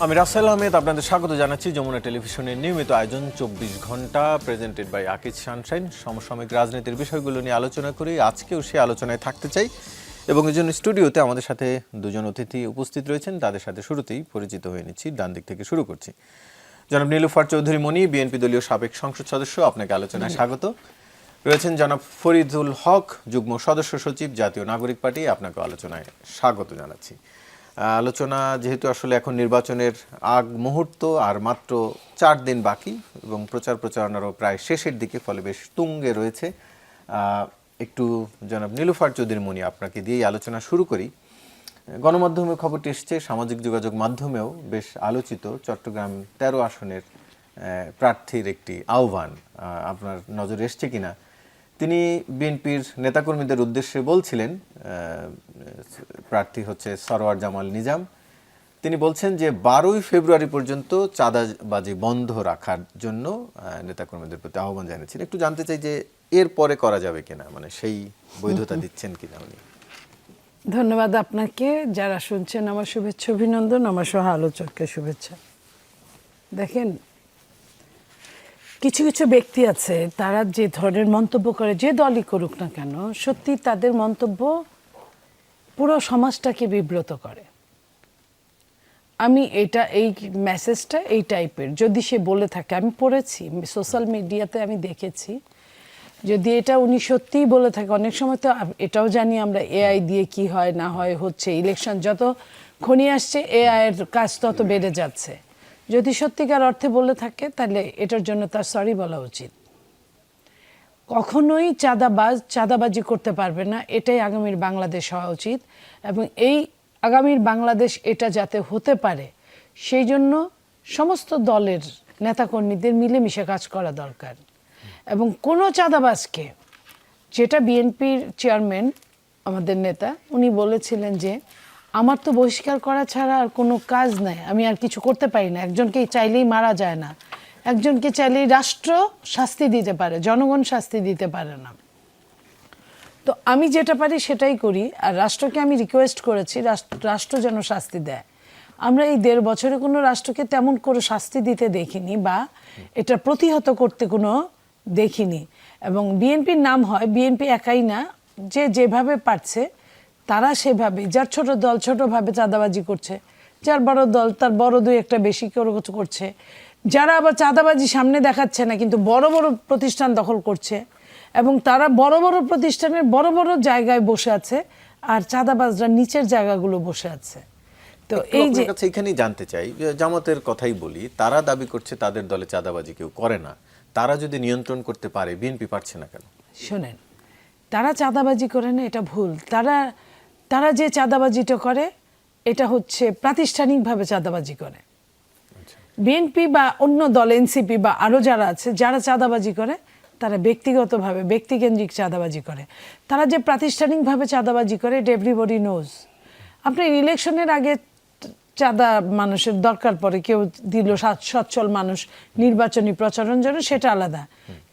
আমি রাসেল আহমেদ, আপনাদের স্বাগত জানাচ্ছি যমুনা টেলিভিশনের নিয়মিত আয়োজন 24 ঘন্টা, প্রেজেন্টেড বাই আকিজ সানশাইন। সমসাময়িক রাজনীতির বিষয়গুলো নিয়ে আলোচনা করি। আজকেও সেই আলোচনায় থাকতে চাই এবং এই জন্য স্টুডিওতে আমাদের সাথে দুজন অতিথি উপস্থিত রয়েছেন। তাদের সাথে শুরুতেই পরিচিত হয়ে নিচ্ছি। ডান দিক থেকে শুরু করছি। জনাব নীলুফার চৌধুরী মনি, বিএনপি দলীয় সাবেক সংসদ সদস্য, আপনাকে আলোচনায় স্বাগত। রয়েছেন জনাব ফরিদুল হক, যুগ্ম সদস্য সচিব, জাতীয় নাগরিক পার্টি, আপনাকে আলোচনায় স্বাগত জানাচ্ছি। আলোচনা যেহেতু আসলে এখন নির্বাচনের আগ মুহূর্ত, আর মাত্র 4 দিন বাকি এবং প্রচারণারও প্রায় শেষের দিকে, ফলে বেশ তুঙ্গে রয়েছে। একটু জনাব নীলুফার চৌধুরী মনি, আপনাকে দিয়েই আলোচনা শুরু করি। গণমাধ্যমে খবরটি এসছে, সামাজিক যোগাযোগ মাধ্যমেও বেশ আলোচিত চট্টগ্রাম 13 আসনের প্রার্থীর একটি আহ্বান আপনার নজরে এসছে কিনা। তিনি বিএনপির নেতাকর্মীদের উদ্দেশ্যে বলছিলেন, প্রার্থী হচ্ছে সরওয়ার জামাল নিজাম। তিনি বলছেন যে 12ই ফেব্রুয়ারি পর্যন্ত চাঁদাবাজি বন্ধ রাখার জন্য নেতাকর্মীদের প্রতি আহ্বান জানিয়েছেন। একটু জানতে চাই যে এর পরে করা যাবে কিনা, মানে সেই বৈধতা দিচ্ছেন কিনা উনি। ধন্যবাদ আপনাকে। যারা শুনছেন আমার শুভেচ্ছা অভিনন্দন, আমার সহ আলোচককে শুভেচ্ছা। দেখেন, কিছু কিছু ব্যক্তি আছে, তারা যে ধরনের মন্তব্য করে, যে দলই করুক না কেন, সত্যি তাদের মন্তব্য পুরো সমাজটাকে বিব্রত করে। আমি এই মেসেজটা এই টাইপের যদি সে বলে থাকে, আমি পড়েছি সোশ্যাল মিডিয়াতে, আমি দেখেছি, যদি এটা উনি সত্যিই বলে থাকে, অনেক সময় তো এটাও জানি আমরা এআই দিয়ে কি হয় না হয় হচ্ছে, ইলেকশন যত ঘনিয়ে আসছে এআই এর কাজ তত বেড়ে যাচ্ছে। যদি সত্যিকার অর্থে বলে থাকে তাহলে এটার জন্য তার সরি বলা উচিত। কখনোই চাঁদাবাজি করতে পারবে না, এটাই আগামীর বাংলাদেশ হওয়া উচিত। এবং এই আগামীর বাংলাদেশ এটা যাতে হতে পারে, সেই জন্য সমস্ত দলের নেতাকর্মীদের মিলেমিশে কাজ করা দরকার। এবং কোনো চাঁদাবাজকে, যেটা বিএনপির চেয়ারম্যান আমাদের নেতা উনি বলেছিলেন যে আমার তো বহিষ্কার করা ছাড়া আর কোনো কাজ নাই, আমি আর কিছু করতে পারি না। একজনকে চাইলেই মারা যায় না, একজনকে চাইলেই রাষ্ট্র শাস্তি দিতে পারে, জনগণ শাস্তি দিতে পারে না। তো আমি যেটা পারি সেটাই করি, আর রাষ্ট্রকে আমি রিকোয়েস্ট করেছি রাষ্ট্র যেন শাস্তি দেয়। আমরা এই 1.5 বছরে কোনো রাষ্ট্রকে তেমন করে শাস্তি দিতে দেখিনি, বা এটা প্রতিহত করতে কোনো দেখিনি। এবং বিএনপির নাম হয়, বিএনপি একাই না, যে যেভাবে পারছে তারা সেভাবে, যার ছোট দল ছোটভাবে চাঁদাবাজি করছে, যার বড় দল তার বড় 2-1টা বেশি করছে, যারা আবার চাঁদাবাজি সামনে দেখাচ্ছে না কিন্তু বড় বড় প্রতিষ্ঠান দখল করছে, এবং তারা বড় বড় প্রতিষ্ঠানের বড় বড় জায়গায় বসে আছে, আর চাঁদাবাজরা নিচের জায়গাগুলো বসে আছে। তো এই যে এখানেই জানতে চাই, জামাতের কথাই বলি, তারা দাবি করছে তাদের দলে চাঁদাবাজি কেউ করে না। তারা যদি নিয়ন্ত্রণ করতে পারে, বিএনপি পারছে না কেন? শোনেন, তারা চাঁদাবাজি করে না, এটা ভুল। তারা যে চাঁদাবাজিটা করে এটা হচ্ছে প্রাতিষ্ঠানিকভাবে চাঁদাবাজি করে। বিএনপি বা অন্য দল, এনসিপি বা আরও যারা আছে, যারা চাঁদাবাজি করে তারা ব্যক্তিগতভাবে ব্যক্তিকেন্দ্রিক চাঁদাবাজি করে। তারা যে প্রাতিষ্ঠানিকভাবে চাঁদাবাজি করে, ইট এভরিবডি নোজ। আপনি ইলেকশনের আগে চাঁদা মানুষের দরকার পড়ে, কেউ দিল, সচ্ছল মানুষ নির্বাচনী প্রচারণ জন্য, সেটা আলাদা।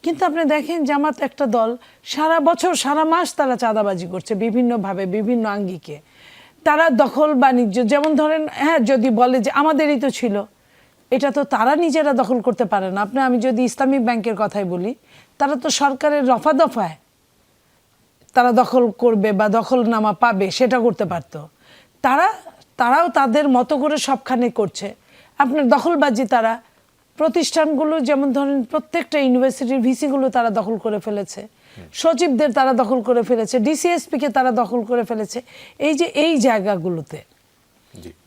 কিন্তু আপনি দেখেন জামাত একটা দল, সারা বছর সারা মাস তারা চাঁদাবাজি করছে বিভিন্নভাবে, বিভিন্ন আঙ্গিকে। তারা দখল বাণিজ্য, যেমন ধরেন, হ্যাঁ, যদি বলে যে আমাদেরই তো ছিল, এটা তো তারা নিজেরা দখল করতে পারে না। আমি যদি ইসলামিক ব্যাংকের কথাই বলি, তারা তো সরকারের রফা দফায় তারা দখল করবে বা দখলনামা পাবে, সেটা করতে পারতো। তারাও তাদের মতো করে সবখানে করছে। আপনার দখলবাজি, তারা প্রতিষ্ঠানগুলো, যেমন ধরেন প্রত্যেকটা ইউনিভার্সিটির ভিসিগুলো তারা দখল করে ফেলেছে, সচিবদের তারা দখল করে ফেলেছে, ডিসিএসপিকে তারা দখল করে ফেলেছে। এই জায়গাগুলোতে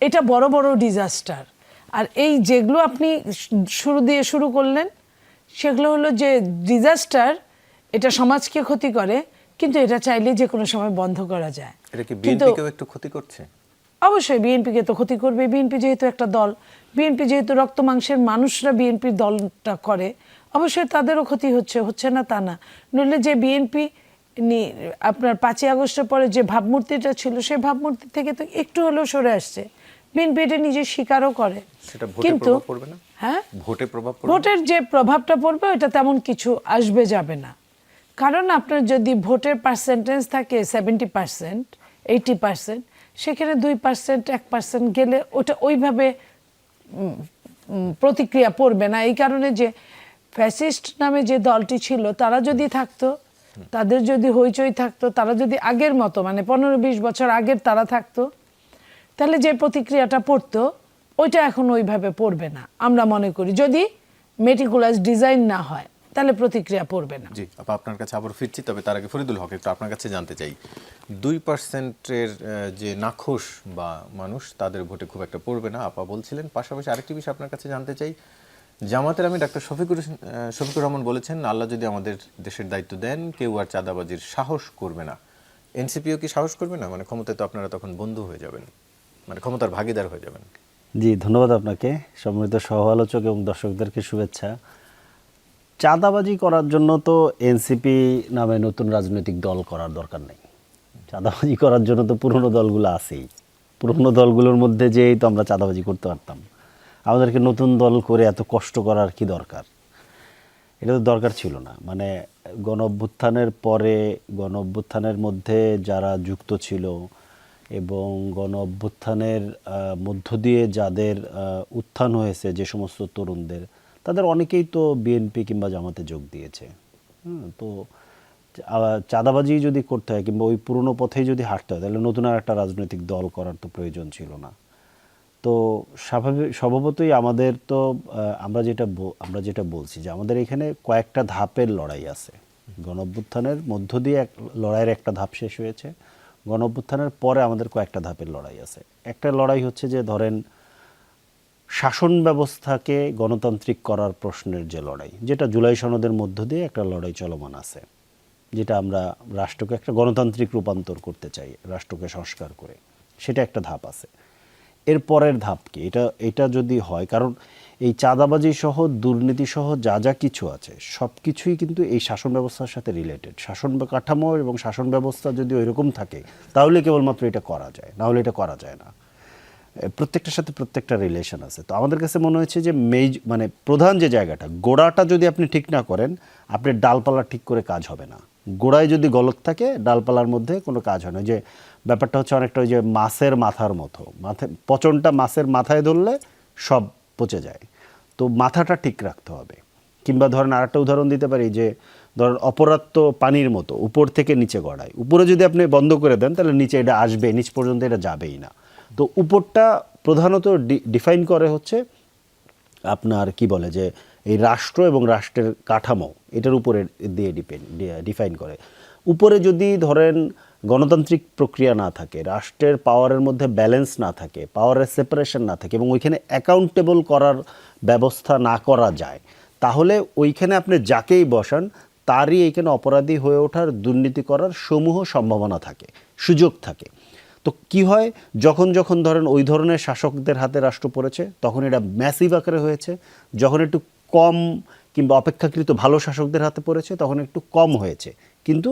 এটা বড় বড় ডিজাস্টার। আর এই যেগুলো আপনি শুরু করলেন, সেগুলো হলো যে ডিজাস্টার, এটা সমাজকে ক্ষতি করে, কিন্তু এটা চাইলে যে কোনো সময় বন্ধ করা যায়। এটা কি বিএনপিকেও একটু ক্ষতি করছে? অবশ্যই বিএনপিকে তো ক্ষতি করবে। বিএনপি যেহেতু একটা দল, বিএনপি যেহেতু রক্ত মাংসের মানুষরা বিএনপির দলটা করে, অবশ্যই তাদেরও ক্ষতি হচ্ছে না তা না। নইলে যে বিএনপি আপনার 5ই আগস্টের পরে যে ভাবমূর্তিটা ছিল সেই ভাবমূর্তি থেকে তো একটু হলেও সরে আসছে। বিএনপি এটা নিজে স্বীকারও করে। সেটা ভোটে কিন্তু প্রভাব পড়বে না? হ্যাঁ, ভোটে প্রভাব পড়বে? ভোটের যে প্রভাবটা পড়বে ওটা তেমন কিছু আসবে যাবে না। কারণ আপনার যদি ভোটের পার্সেন্টেজ থাকে 70%, 80%, সেখানে 2%, 1% গেলে ওটা ওইভাবে প্রতিক্রিয়া পড়বে না। এই কারণে যে ফ্যাসিস্ট নামে যে দলটি ছিল তারা যদি থাকতো, তাদের যদি হইচই থাকতো, তারা যদি আগের মতো মানে 15-20 বছর আগের তারা থাকতো, তাহলে যে প্রতিক্রিয়াটা পড়তো ওইটা এখন ওইভাবে পড়বে না আমরা মনে করি। যদি মেটিকুলাস ডিজাইন না হয় তাহলে প্রতিক্রিয়া পড়বে না। জি আপা, আপনার কাছে আবার ফিরছি, তবে তার আগে ফরিদুল হক একটু আপনার কাছে জানতে চাই, 2%-এর যে নাখোশ বা মানুষ তাদের ভোটে খুব একটা পড়বে না আপা বলছিলেন। পাশাপাশি আরেকটি বিষয় আপনার কাছে জানতে চাই, জামাতের আমি ডাক্তার শফিকুর রহমান বলেছেন আল্লাহ যদি আমাদের দেশের দায়িত্ব দেন কেউ আর চাঁদাবাজির সাহস করবে না। এনসিপিও কি সাহস করবে না? মানে ক্ষমতায় তো আপনারা তখন বন্ধু হয়ে যাবেন, মানে ক্ষমতার ভাগিদার হয়ে যাবেন। জি ধন্যবাদ আপনাকে, সম্মানিত সহ আলোচক এবং দর্শকদেরকে শুভেচ্ছা। চাঁদাবাজি করার জন্য তো এনসিপি নামে নতুন রাজনৈতিক দল করার দরকার নেই। চাঁদাবাজি করার জন্য তো পুরনো দলগুলো আছেই। পুরনো দলগুলোর মধ্যে যেই তো আমরা চাঁদাবাজি করতে পারতাম, আমাদেরকে নতুন দল করে এত কষ্ট করার কি দরকার? এটা তো দরকার ছিল না। মানে গণ অভ্যুত্থানের পরে গণ অভ্যুত্থানের মধ্যে যারা যুক্ত ছিল এবং গণ অভ্যুত্থানের মধ্য দিয়ে যাদের উত্থান হয়েছে, যে সমস্ত তরুণদের, তাদের অনেকেই তো বিএনপি কিংবা জামাতে যোগ দিয়েছে। তো চাঁদাবাজি যদি করতে হয় কিংবা ওই পুরনো পথেই যদি হাঁটতে হয় তাহলে নতুন আর একটা রাজনৈতিক দল করার তো প্রয়োজন ছিল না। তো স্বভাবতই আমাদের তো আমরা যেটা বলছি যে আমাদের এখানে কয়েকটা ধাপের লড়াই আছে। গণ অভ্যুত্থানের মধ্য দিয়ে লড়াইয়ের একটা ধাপ শেষ হয়েছে, গণ অভ্যুত্থানের পরে আমাদের কয়েকটা ধাপের লড়াই আছে। একটা লড়াই হচ্ছে যে ধরেন শাসন ব্যবস্থাকে গণতান্ত্রিক করার প্রশ্নের যে লড়াই, যেটা জুলাই সনদের মধ্য দিয়ে একটা লড়াই চলমান আছে, যেটা আমরা রাষ্ট্রকে একটা গণতান্ত্রিক রূপান্তর করতে চাই, রাষ্ট্রকে সংস্কার করে, সেটা একটা ধাপ আছে। এর পরের ধাপ কি? এটা যদি হয়, কারণ এই চাঁদাবাজি সহ দুর্নীতি সহ যা যা কিছু আছে সব কিছুই কিন্তু এই শাসন ব্যবস্থার সাথে রিলেটেড। শাসন কাঠামো এবং শাসন ব্যবস্থা যদি ওইরকম থাকে তাহলে কেবলমাত্র এটা করা যায়, না হলে এটা করা যায় না। প্রত্যেকটার সাথে প্রত্যেকটা রিলেশন আছে। তো আমাদের কাছে মনে হয়েছে যে মানে প্রধান যে জায়গাটা, গোড়াটা যদি আপনি ঠিক না করেন, আপনার ডালপালা ঠিক করে কাজ হবে না। গোড়ায় যদি গলত থাকে ডালপালার মধ্যে কোনো কাজ হয় না। যে ব্যাপারটা হচ্ছে অনেকটা ওই যে মাছের মাথার মতো, পচনটা মাছের মাথায় ধরলে সব পচে যায়। তো মাথাটা ঠিক রাখতে হবে। কিংবা ধরেন আরেকটা উদাহরণ দিতে পারি যে ধরেন অপরাধ তো পানির মতো, উপর থেকে নিচে গড়ায়। উপরে যদি আপনি বন্ধ করে দেন তাহলে নিচে এটা আসবে, নিচ পর্যন্ত এটা যাবেই না। তো উপরটা প্রধানত ডিফাইন করে হচ্ছে আপনার কি বলে যে এই রাষ্ট্র এবং রাষ্ট্রের কাঠামো, এটার উপরে দিয়ে ডিফাইন করে। উপরে যদি ধরেন গণতান্ত্রিক প্রক্রিয়া না থাকে, রাষ্ট্রের পাওয়ারের মধ্যে ব্যালেন্স না থাকে, পাওয়ারের সেপারেশন না থাকে এবং ওইখানে অ্যাকাউন্টেবল করার ব্যবস্থা না করা যায়, তাহলে ওইখানে আপনি যাকেই বসান তারই এইখানে অপরাধী হয়ে ওঠার, দুর্নীতি করার সমূহ সম্ভাবনা থাকে, সুযোগ থাকে। তো কি হয়, যখন যখন ধরেন ওই ধরনের শাসকদের হাতে রাষ্ট্র পড়েছে তখন এটা ম্যাসিভ আকারে হয়েছে, যখন একটু কম কিংবা অপেক্ষাকৃত ভালো শাসকদের হাতে পড়েছে তখন একটু কম হয়েছে, কিন্তু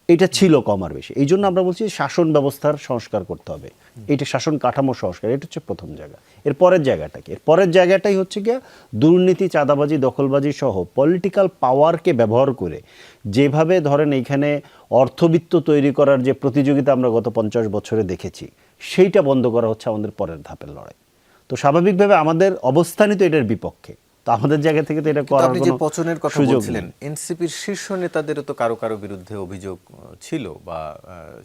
এটা ছিল কম আর বেশি। এই জন্য আমরা বলছি শাসন ব্যবস্থার সংস্কার করতে হবে, এইটা শাসন কাঠামো সংস্কার, এটা হচ্ছে প্রথম জায়গা। এর পরের জায়গাটা কি? এর পরের জায়গাটাই হচ্ছে গিয়ে দুর্নীতি, চাঁদাবাজি, দখলবাজি সহ পলিটিক্যাল পাওয়ারকে ব্যবহার করে যেভাবে ধরেন এইখানে অর্থবিত্ত তৈরি করার যে প্রতিযোগিতা আমরা গত 50 বছরে দেখেছি, সেইটা বন্ধ করা হচ্ছে আমাদের পরের ধাপের লড়াই। তো স্বাভাবিকভাবে আমাদের অবস্থানই তো এটার বিপক্ষে। তো আমাদের জায়গা থেকে তো এটা করার আপনি যে পচনের কথা সুযোগ বলছিলেন, এনসিপির শীর্ষ নেতাদেরও তো কারো কারো বিরুদ্ধে অভিযোগ ছিল, বা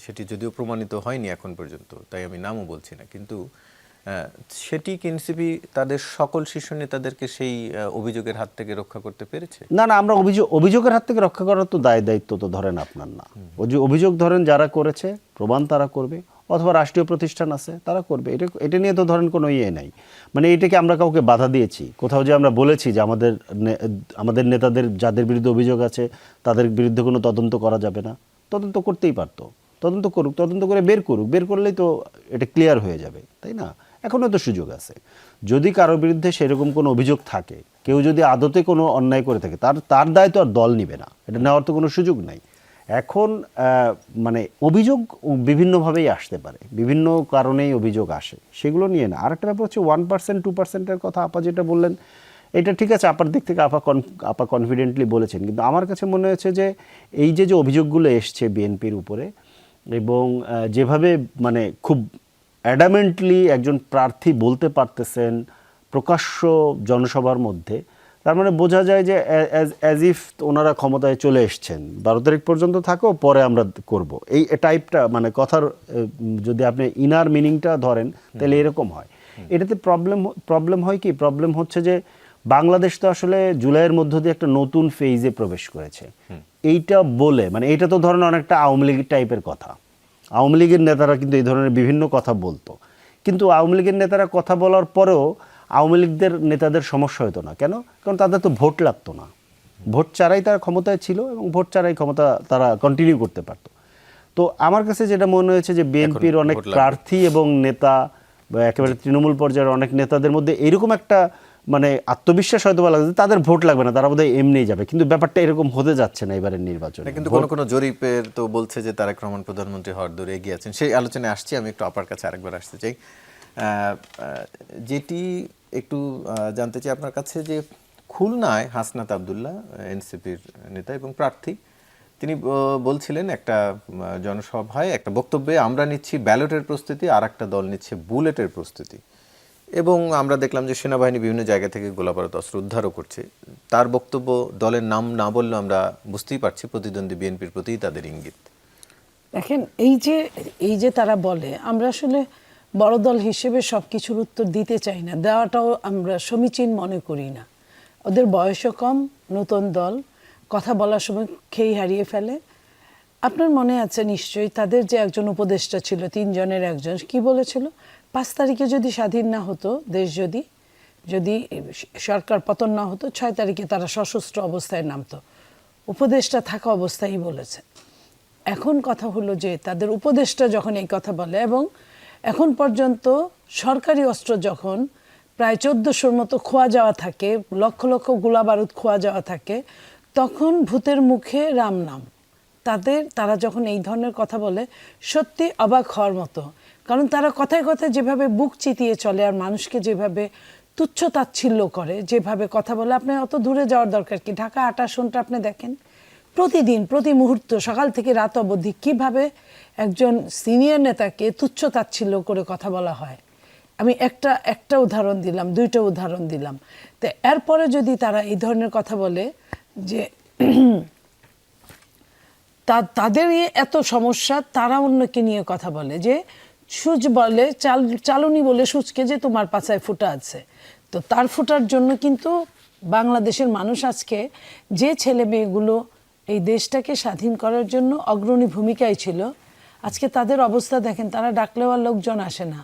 সেটি যদিও প্রমাণিত হয়নি এখন পর্যন্ত, তাই আমি নামও বলছি না, কিন্তু সেটি কি এনসিপি তাদের সকল শীর্ষ নেতাদেরকে সেই অভিযোগের হাত থেকে রক্ষা করতে পেরেছে? না, আমরা অভিযোগের হাত থেকে রক্ষা করার তো দায়িত্ব তো ধরেন আপনার না। অভিযোগ ধরেন যারা করেছে প্রমাণ তারা করবে, অথবা রাষ্ট্রীয় প্রতিষ্ঠান আছে তারা করবে। এটা নিয়ে তো ধরেন কোনো ইয়ে নাই। মানে এটাকে আমরা কাউকে বাধা দিয়েছি কোথাও, যে আমরা বলেছি যে আমাদের নেতাদের যাদের বিরুদ্ধে অভিযোগ আছে তাদের বিরুদ্ধে কোনো তদন্ত করা যাবে না? তদন্ত করতেই পারতো, তদন্ত করুক, তদন্ত করে বের করলেই তো এটা ক্লিয়ার হয়ে যাবে, তাই না? এখনও তো সুযোগ আছে। যদি কারোর বিরুদ্ধে সেরকম কোনো অভিযোগ থাকে, কেউ যদি আদতে কোনো অন্যায় করে থাকে, তার দায় তো আর দল নিবে না, এটা নেওয়ার তো কোনো সুযোগ নাই। এখন মানে অভিযোগ বিভিন্নভাবেই আসতে পারে, বিভিন্ন কারণেই অভিযোগ আসে, সেগুলো নিয়ে না। আরেকটা ব্যাপার হচ্ছে 1% 2%-এর কথা আপা যেটা বললেন, এটা ঠিক আছে, আপার দিক থেকে আপা কনফিডেন্টলি বলেছেন, কিন্তু আমার কাছে মনে হয়েছে যে এই যে অভিযোগগুলো এসছে বিএনপির উপরে, এবং যেভাবে মানে খুব অ্যাডামেন্টলি একজন প্রার্থী বলতে পারতেছেন প্রকাশ্য জনসভার মধ্যে, তার মানে বোঝা যায় যে অ্যাজ ইফ ওনারা ক্ষমতায় চলে এসছেন, 12 তারিখ পর্যন্ত থাকো, পরে আমরা করব, এই টাইপটা মানে কথার যদি আপনি ইনার মিনিংটা ধরেন তাহলে এরকম হয়। এটাতে প্রবলেম হয় কি, প্রবলেম হচ্ছে যে বাংলাদেশ তো আসলে জুলাইয়ের মধ্য দিয়ে একটা নতুন ফেজে প্রবেশ করেছে। এইটা বলে মানে এটা তো ধরেন অনেকটা আওয়ামী লীগ টাইপের কথা। আওয়ামী লীগের নেতারা কিন্তু এই ধরনের বিভিন্ন কথা বলতো, কিন্তু আওয়ামী লীগের নেতারা কথা বলার পরেও আওয়ামী লীগদের নেতাদের সমস্যা হতো না। কেন? কারণ তাদের তো ভোট লাগতো না, ভোট ছাড়াই তারা ক্ষমতায় ছিল এবং ভোট ছাড়াই ক্ষমতা তারা কন্টিনিউ করতে পারতো। তো আমার কাছে যেটা মনে হয়েছে যে বিএনপির অনেক প্রার্থী এবং নেতা বা একেবারে তৃণমূল পর্যায়ের অনেক নেতাদের মধ্যে এরকম একটা মানে আত্মবিশ্বাস হয়তো বলা যায় তাদের ভোট লাগবে না, তারা বোধহয় এমনিই যাবে, কিন্তু ব্যাপারটা এরকম হতে যাচ্ছে না এবারের নির্বাচনে। কিন্তু কোনো জরিপের তো বলছে যে তারেক রহমান প্রধানমন্ত্রী হওয়ার দৌড়ে এগিয়ে আছেন, সেই আলোচনায় আসছি। আমি একটু আপনার কাছে আরেকবার আসতে চাই, যেটি একটু জানতে চাই আপনার কাছে, যে খুলনায় হাসনাত আব্দুল্লাহ এনসিপির নেতা এবং প্রার্থী, তিনি বলছিলেন একটা জনসভায় একটা বক্তব্যে, আমরা নিচ্ছি ব্যালটের প্রস্তুতি, আর একটা দল নিচ্ছে বুলেটের প্রস্তুতি। এবং আমরা দেখলাম যে সেনাবাহিনী বিভিন্ন জায়গা থেকে গোলাবারুদ অস্ত্র উদ্ধারও করছে। তার বক্তব্য, দলের নাম না বললেও আমরা বুঝতেই পারছি প্রতিদ্বন্দ্বী বিএনপির প্রতি তাদের ইঙ্গিত। দেখেন, এই যে তারা বলে, আমরা আসলে বড় দল হিসেবে সব কিছুর উত্তর দিতে চাই না, দেওয়াটাও আমরা সমীচীন মনে করি না। ওদের বয়সও কম, নতুন দল, কথা বলার সময় খেই হারিয়ে ফেলে। আপনার মনে আছে নিশ্চয়ই, তাদের যে একজন উপদেষ্টা ছিল, 3 জনের একজন, কি বলেছিল? 5 তারিখে যদি স্বাধীন না হতো দেশ, যদি সরকার পতন না হতো, 6 তারিখে তারা সশস্ত্র অবস্থায় নামতো। উপদেষ্টা থাকা অবস্থায় বলেছে। এখন কথা হলো যে তাদের উপদেষ্টা যখন এই কথা বলে, এবং এখন পর্যন্ত সরকারি অস্ত্র যখন প্রায় 1400-র মতো খোয়া যাওয়া থাকে, লক্ষ লক্ষ গোলা বারুদ খোয়া যাওয়া থাকে, তখন ভূতের মুখে রাম নাম। তারা যখন এই ধরনের কথা বলে, সত্যি অবাক হওয়ার মতো। কারণ তারা কথায় কথায় যেভাবে বুক চিতিয়ে চলে, আর মানুষকে যেভাবে তুচ্ছ তাচ্ছিল্য করে, যেভাবে কথা বলে, আপনি অত দূরে যাওয়ার দরকার কি? ঢাকা 8 আসনটা আপনি দেখেন, প্রতিদিন প্রতি মুহূর্ত সকাল থেকে রাত অবধি কিভাবে একজন সিনিয়র নেতাকে তুচ্ছ তাচ্ছিল্য করে কথা বলা হয়। আমি একটা উদাহরণ দিলাম, 2টা উদাহরণ দিলাম। তো এরপরে যদি তারা এই ধরনের কথা বলে যে তাদের এত সমস্যা, তারা অন্যকে নিয়ে কথা বলে যে সূচ বলে চালুনি বলে সূচকে যে তোমার পাছায় ফুটা আছে। তো তার ফুটার জন্য কিন্তু বাংলাদেশের মানুষ আজকে, যে ছেলে মেয়েগুলো এই দেশটাকে স্বাধীন করার জন্য অগ্রণী ভূমিকায় ছিল, আজকে তাদের অবস্থা দেখেন। তারা ডাকলেও আর লোকজন আসে না,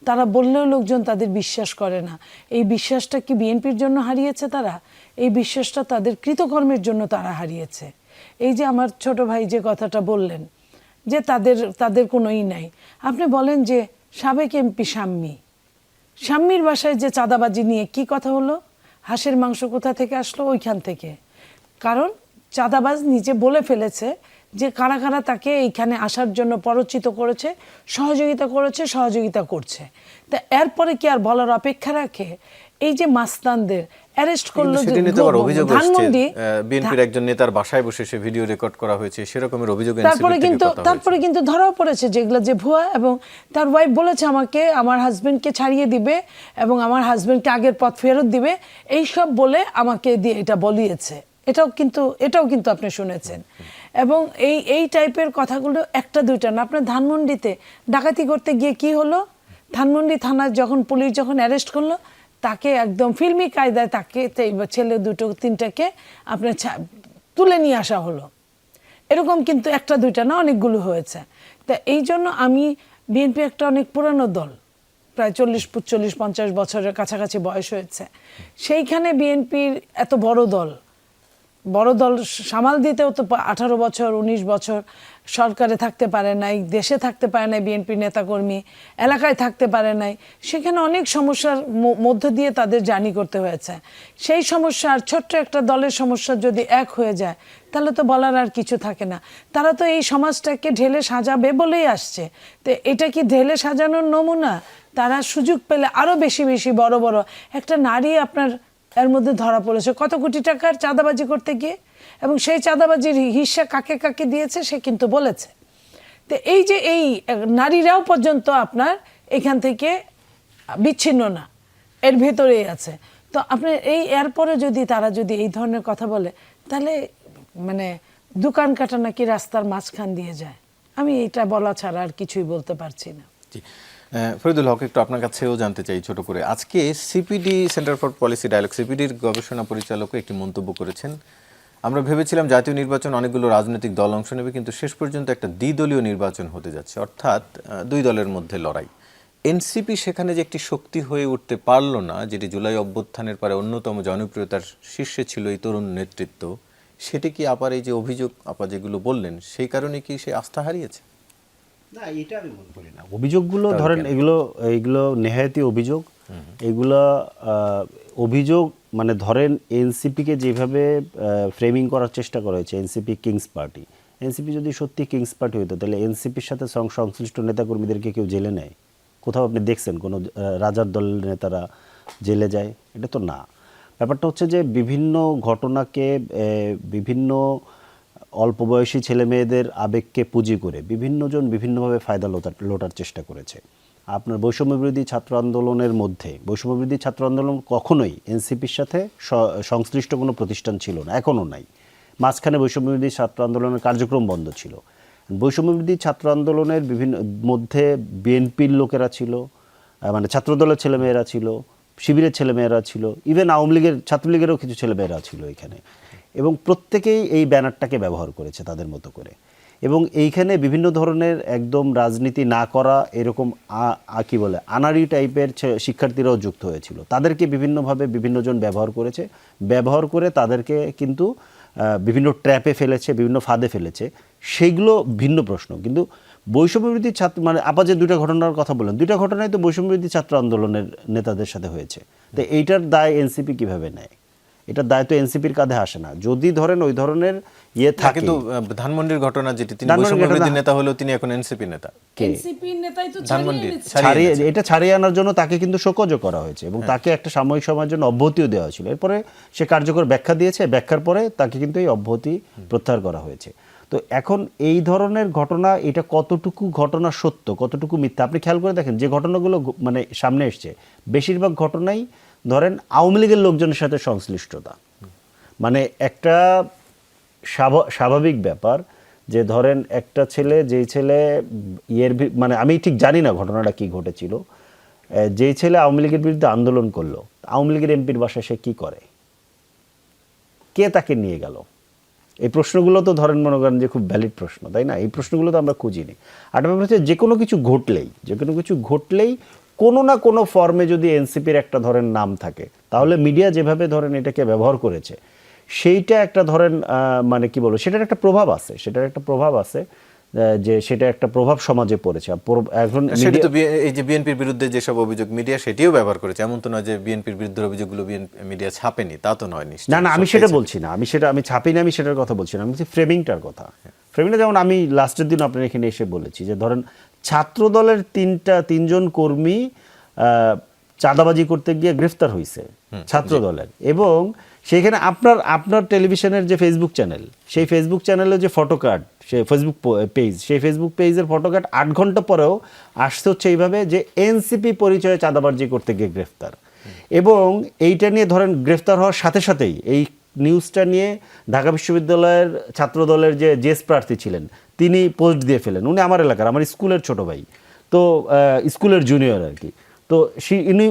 তারা বললেও লোকজন তাদের বিশ্বাস করে না। এই বিশ্বাসটা কি বিএনপির জন্য হারিয়েছে তারা? এই বিশ্বাসটা তাদের কৃতকর্মের জন্য তারা হারিয়েছে। এই যে আমার ছোট ভাই যে কথাটা বললেন যে তাদের কোনোই নাই, আপনি বলেন যে সাবেক এমপি শাম্মীর বাসায় যে চাঁদাবাজি নিয়ে কি কথা হলো, হাঁসের মাংস কোথা থেকে আসলো? ওইখান থেকে। কারণ চাঁদাবাজ নিজে বলে ফেলেছে যে কারা কারা তাকে এইখানে আসার জন্য প্ররোচিত করেছে, সহযোগিতা করছে। তা এরপরে কি আর বলার অপেক্ষা রাখে? এই যে মাস্তানদের অ্যারেস্ট করলো, ধানমন্ডি বিএনপির একজন নেতার বাসায় বসে সে ভিডিও রেকর্ড করা হয়েছে, সেরকমের অভিযোগ। তারপরে কিন্তু ধরাও পড়েছে যেগুলো যে ভুয়া, এবং তার ওয়াইফ বলেছে আমাকে আমার হাজবেন্ডকে ছাড়িয়ে দিবে এবং আমার হাজবেন্ডকে আগের পথ ফেরত দিবে, এইসব বলে আমাকে দিয়ে এটা বলিয়েছে। এটাও কিন্তু আপনি শুনেছেন। এবং এই টাইপের কথাগুলো একটা দুইটা না। আপনার ধানমন্ডিতে ডাকাতি করতে গিয়ে কি হলো, ধানমন্ডি থানার পুলিশ যখন অ্যারেস্ট করলো, তাকে একদম ফিল্মি কায়দায় তাকে ছেলে 2-3টাকে আপনার তুলে নিয়ে আসা হলো। এরকম কিন্তু একটা দুইটা না, অনেকগুলো হয়েছে। তা এই জন্য আমি, বিএনপি একটা অনেক পুরানো দল, প্রায় 40-50 বছরের কাছাকাছি বয়স হয়েছে। সেইখানে বিএনপির এত বড় দল, বড় দল সামাল দিতেও তো 18 বছর 19 বছর সরকারে থাকতে পারে নাই, দেশে থাকতে পারে নাই, বিএনপি নেতাকর্মী এলাকায় থাকতে পারে নাই, সেখানে অনেক সমস্যার মধ্য দিয়ে তাদের জার্নি করতে হয়েছে। সেই সমস্যা আর ছোট্ট একটা দলের সমস্যা যদি এক হয়ে যায় তাহলে তো বলার আর কিছু থাকে না। তারা তো এই সমাজটাকে ঢেলে সাজাবে বলেই আসছে, তো এটা কি ঢেলে সাজানোর নমুনা? তারা সুযোগ পেলে আরও বেশি বেশি বড় বড় একটা নারী আপনার এর মধ্যে ধরা পড়েছে কত কোটি টাকার চাঁদাবাজি করতে গিয়ে, এবং সেই চাঁদাবাজির হিস্সা কাকে কাকে দিয়েছে সে কিন্তু বলেছে। তো এই যে এই নারীরাও পর্যন্ত আপনার এখান থেকে বিচ্ছিন্ন না, এর ভেতরেই আছে। তো আপনার এরপরে যদি তারা যদি এই ধরনের কথা বলে তাহলে মানে দোকান কাটা নাকি রাস্তার মাঝখান দিয়ে যায়, আমি এটা বলা ছাড়া আর কিছুই বলতে পারছি না। জি, ফরিদুল হক, একটু আপনার কাছেও জানতে চাই ছোট করে। আজকে CPD, centre for policy dialogue, সিপিডির গবেষণা পরিচালকও একটি মন্তব্য করেছেন। আমরা ভেবেছিলাম জাতীয় নির্বাচন অনেকগুলো রাজনৈতিক দল অংশ নেবে, কিন্তু শেষ পর্যন্ত একটা দ্বিদলীয় নির্বাচন হতে যাচ্ছে, অর্থাৎ দুই দলের মধ্যে লড়াই। এনসিপি সেখানে যে একটি শক্তি হয়ে উঠতে পারল না, যেটি জুলাই অভ্যুত্থানের পরে অন্যতম জনপ্রিয়তার শীর্ষে ছিল এই তরুণ নেতৃত্ব, সেটি কি আবার এই যে অভিযোগ আপা যেগুলো বললেন সেই কারণে কি সে আস্থা হারিয়েছে? না, এটা আমি মনে করি না। অভিযোগগুলো ধরেন এগুলো নেহায়েতি অভিযোগ। এগুলো অভিযোগ মানে ধরেন এনসিপিকে যেভাবে ফ্রেমিং করার চেষ্টা করা হয়েছে, এনসিপি কিংস পার্টি। এনসিপি যদি সত্যি কিংস পার্টি হতো তাহলে এনসিপির সাথে সংশ্লিষ্ট নেতাকর্মীদেরকে কেউ জেলে নেয়? কোথাও আপনি দেখছেন কোনো রাজার দলের নেতারা জেলে যায়? এটা তো না। ব্যাপারটা হচ্ছে যে বিভিন্ন ঘটনাকে বিভিন্ন অল্প বয়সী ছেলে মেয়েদের আবেগকে পুঁজি করে বিভিন্নজন বিভিন্নভাবে ফায়দা লোটার চেষ্টা করেছে। আপনার বৈষম্যবিরোধী ছাত্র আন্দোলনের মধ্যে বৈষম্যবিরোধী ছাত্র আন্দোলন কখনোই এনসিপির সাথে সংশ্লিষ্ট কোনো প্রতিষ্ঠান ছিল না, এখনও নাই। মাঝখানে বৈষম্যবিরোধী ছাত্র আন্দোলনের কার্যক্রম বন্ধ ছিল। বৈষম্যবিরোধী ছাত্র আন্দোলনের বিভিন্ন মধ্যে বিএনপির লোকেরা ছিল, মানে ছাত্রদলের ছেলেমেয়েরা ছিল, শিবিরের ছেলেমেয়েরা ছিল, ইভেন আওয়ামী লীগের ছাত্রলীগেরও কিছু ছেলেমেয়েরা ছিল এখানে, এবং প্রত্যেকেই এই ব্যানারটাকে ব্যবহার করেছে তাদের মতো করে। এবং এইখানে বিভিন্ন ধরনের একদম রাজনীতি না করা এরকম কি বলে আনাড়ি টাইপের শিক্ষার্থীরাও যুক্ত হয়েছিল। তাদেরকে বিভিন্নভাবে বিভিন্নজন ব্যবহার করেছে, ব্যবহার করে তাদেরকে কিন্তু বিভিন্ন ট্র্যাপে ফেলেছে, বিভিন্ন ফাঁদে ফেলেছে। সেইগুলো ভিন্ন প্রশ্ন। কিন্তু বৈষম্যবিরোধী ছাত্র মানে আপা যে দুইটা ঘটনার কথা বললেন, দুইটা ঘটনাই তো বৈষম্যবিরোধী ছাত্র আন্দোলনের নেতাদের সাথে হয়েছে। তো এইটার দায় এনসিপি কিভাবে নেয়? এটার দায়িত্ব এনসিপির কাঁধে আসে না। যদি ধরেন ওই ধরনের ইয়ে থাকে। কিন্তু ধানমন্ডির ঘটনা যেটি, তিনি বৈষম্যবিরোধী নেতা হলেও তিনি এখন এনসিপি নেতা। এনসিপির নেতাই তো ধানমন্ডির এটা ছাড়িয়ে আনার জন্য তাকে কিন্তু শোকজও করা হয়েছে, এবং তাকে একটা সাময়িক সময়ের জন্য অব্যাহতিও দেওয়া হয়েছিল। এরপরে সে কার্যকর ব্যাখ্যা দিয়েছে, ব্যাখ্যার পরে তাকে কিন্তু এই অব্যাহতি প্রত্যাহার করা হয়েছে। তো এখন এই ধরনের ঘটনা, এটা কতটুকু ঘটনা সত্য, কতটুকু মিথ্যা, আপনি খেয়াল করে দেখেন। যে ঘটনাগুলো মানে সামনে এসছে, বেশিরভাগ ঘটনাই ধরেন আওয়ামী লীগের লোকজনের সাথে সংশ্লিষ্টতা। মানে একটা স্বাভাবিক ব্যাপার যে ধরেন একটা ছেলে, যেই ছেলে মানে আমি ঠিক জানি না ঘটনাটা কি ঘটেছিল, যেই ছেলে আওয়ামী লীগের বিরুদ্ধে আন্দোলন করলো, আওয়ামী লীগের এমপির বাসায় সে কি করে, কে তাকে নিয়ে গেল? এই প্রশ্নগুলো তো ধরেন মনে করেন যে খুব ভ্যালিড প্রশ্ন, তাই না? এই প্রশ্নগুলো তো আমরা খুঁজিনি। আর ব্যাপার হচ্ছে যে কোনো কিছু ঘটলেই কোনো না কোনো ফর্মে যদি এনসিপির একটা ধরেন নাম থাকে, তাহলে মিডিয়া যেভাবে ধরেন এটাকে ব্যবহার করেছে, সেইটা একটা ধরেন মানে কি বলবো, সেটার একটা প্রভাব আছে, যে সেটা একটা প্রভাব সমাজে পড়েছে। এখন এই যে বিএনপির বিরুদ্ধে যেসব অভিযোগ মিডিয়া সেটিও ব্যবহার করেছে, এমন তো নয় যে বিএনপির বিরুদ্ধে অভিযোগগুলো মিডিয়া ছাপেনি, তা তো নয় নিশ্চয়ই। না, আমি সেটা বলছি না, আমি ছাপিনি, আমি সেটার কথা বলছি না, আমি বলছি ফ্রেমিংটার কথা। ফ্রেমিংটা যেমন আমি লাস্টের দিন আপনার এখানে এসে বলেছি যে ধরেন ছাত্র দলের তিনজন কর্মী চাঁদাবাজি করতে গিয়ে গ্রেফতার হয়েছে ছাত্র দলের, এবং সেখানে আপনার টেলিভিশনের যে ফেসবুক চ্যানেল, সেই ফেসবুক চ্যানেলে যে ফটোকার্ড, সেই ফেসবুক পেজের ফটোকার্ড 8 ঘন্টা পরেও আসতে হচ্ছে এইভাবে যে এনসিপি পরিচয়ে চাঁদাবাজি করতে গিয়ে গ্রেফতার। এবং এইটা নিয়ে ধরেন গ্রেফতার হওয়ার সাথে সাথেই এই নিউজটা নিয়ে ঢাকা বিশ্ববিদ্যালয়ের ছাত্র দলের যে জেস প্রার্থী ছিলেন তিনি পোস্ট দিয়ে ফেলেন। উনি আমার এলাকার, আমার স্কুলের ছোট ভাই, তো স্কুলের জুনিয়র আর কি। তো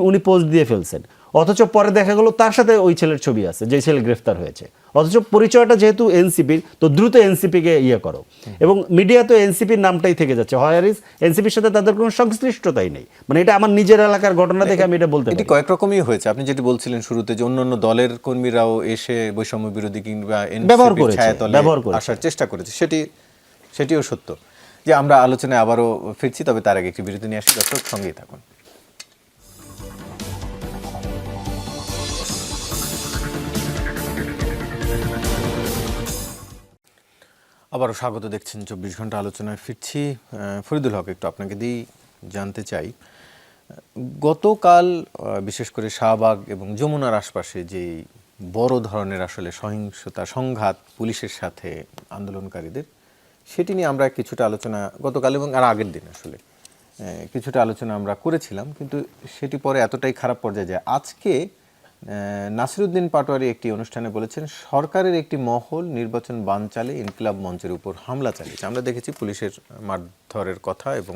উনি পোস্ট দিয়ে ফেলছেন, অথচ পরে দেখা গেল তার সাথে ওই ছেলের ছবি আছে, যে ছেলে গ্রেফতার হয়েছে। অথচ পরিচয়টা যেহেতু এনসিপির, তো দ্রুত এনসিপিকে ইয়ে করো। এবং মিডিয়া তো এনসিপির নামটাই থেকে যাচ্ছে, হোয়ার ইজ এনসিপির সাথে তাদের কোনো সংশ্লিষ্টতাই নেই। মানে এটা আমার নিজের এলাকার ঘটনা দেখে আমি এটা বলতে এটি পারি। কয়েক রকমই হয়েছে। আপনি যেটি বলছিলেন শুরুতে যে অন্যান্য দলের কর্মীরাও এসে বৈষম্য বিরোধী কিংবা ব্যবহার এনসিপির করেছে, ছায়াতলে ব্যবহার করেছে। আসার চেষ্টা করেছে, সেটিও সত্য। যে আমরা আলোচনায় আবারও ফিরছি, তবে তার আগে একটি বিরতি নিয়ে আসি। দর্শক সঙ্গেই থাকুন। আবারও স্বাগত, দেখছেন 24 ঘন্টা আলোচনায় ফিরছি। ফরিদুল হক, একটু আপনাকে দিয়েই জানতে চাই, গতকাল বিশেষ করে শাহবাগ এবং যমুনার আশপাশে যে বড় ধরনের আসলে সহিংসতা, সংঘাত পুলিশের সাথে আন্দোলনকারীদের, সেটি নিয়ে আমরা কিছুটা আলোচনা গতকাল এবং আর আগের দিন আসলে কিছুটা আলোচনা আমরা করেছিলাম, কিন্তু সেটি পরে এতটাই খারাপ পর্যায়ে যায়। আজকে নাসিরউদ্দিন পাটোয়ারি একটি অনুষ্ঠানে বলেছেন সরকারের একটি মহল নির্বাচন বানচালে ইনকিলাব মঞ্চের উপর হামলা চালিয়েছে। আমরা দেখেছি পুলিশের মারধরের কথা, এবং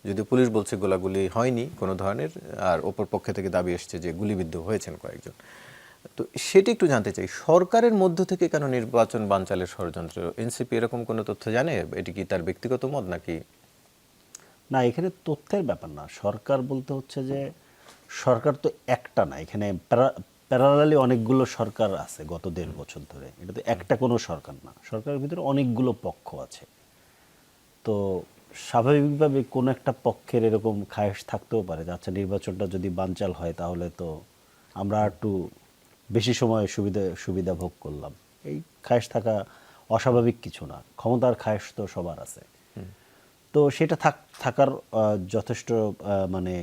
যদি পুলিশ বলছে গোলাগুলি হয়নি কোনো ধরনের, আর অপর পক্ষ থেকে দাবি এসছে যে গুলিবিদ্ধ হয়েছেন কয়েকজন। তো সেটি একটু জানতে চাই, সরকারের মধ্য থেকে কেন নির্বাচন বানচালের ষড়যন্ত্র? এনসিপি এরকম কোনো তথ্য জানে? এটি কি তার ব্যক্তিগত মত নাকি? না, এখানে তথ্যের ব্যাপার না। সরকার বলতে হচ্ছে যে সরকার তো একটা না, এখানে প্যারালালি অনেকগুলো সরকার আছে গত 1.5 বছর ধরে। এটা তো একটা কোনো সরকার না, সরকারের ভিতরে অনেকগুলো পক্ষ আছে। তো স্বাভাবিকভাবে কোনো একটা পক্ষের এরকম খায়েশ থাকতেও পারে যে আচ্ছা, নির্বাচনটা যদি বানচাল হয় তাহলে তো আমরা একটু বেশি সময় সুবিধা ভোগ করলাম। এই খায়েশ থাকা অস্বাভাবিক কিছু না, ক্ষমতার খায়েশ তো সবার আছে। তো সেটা থাকার যথেষ্ট মানে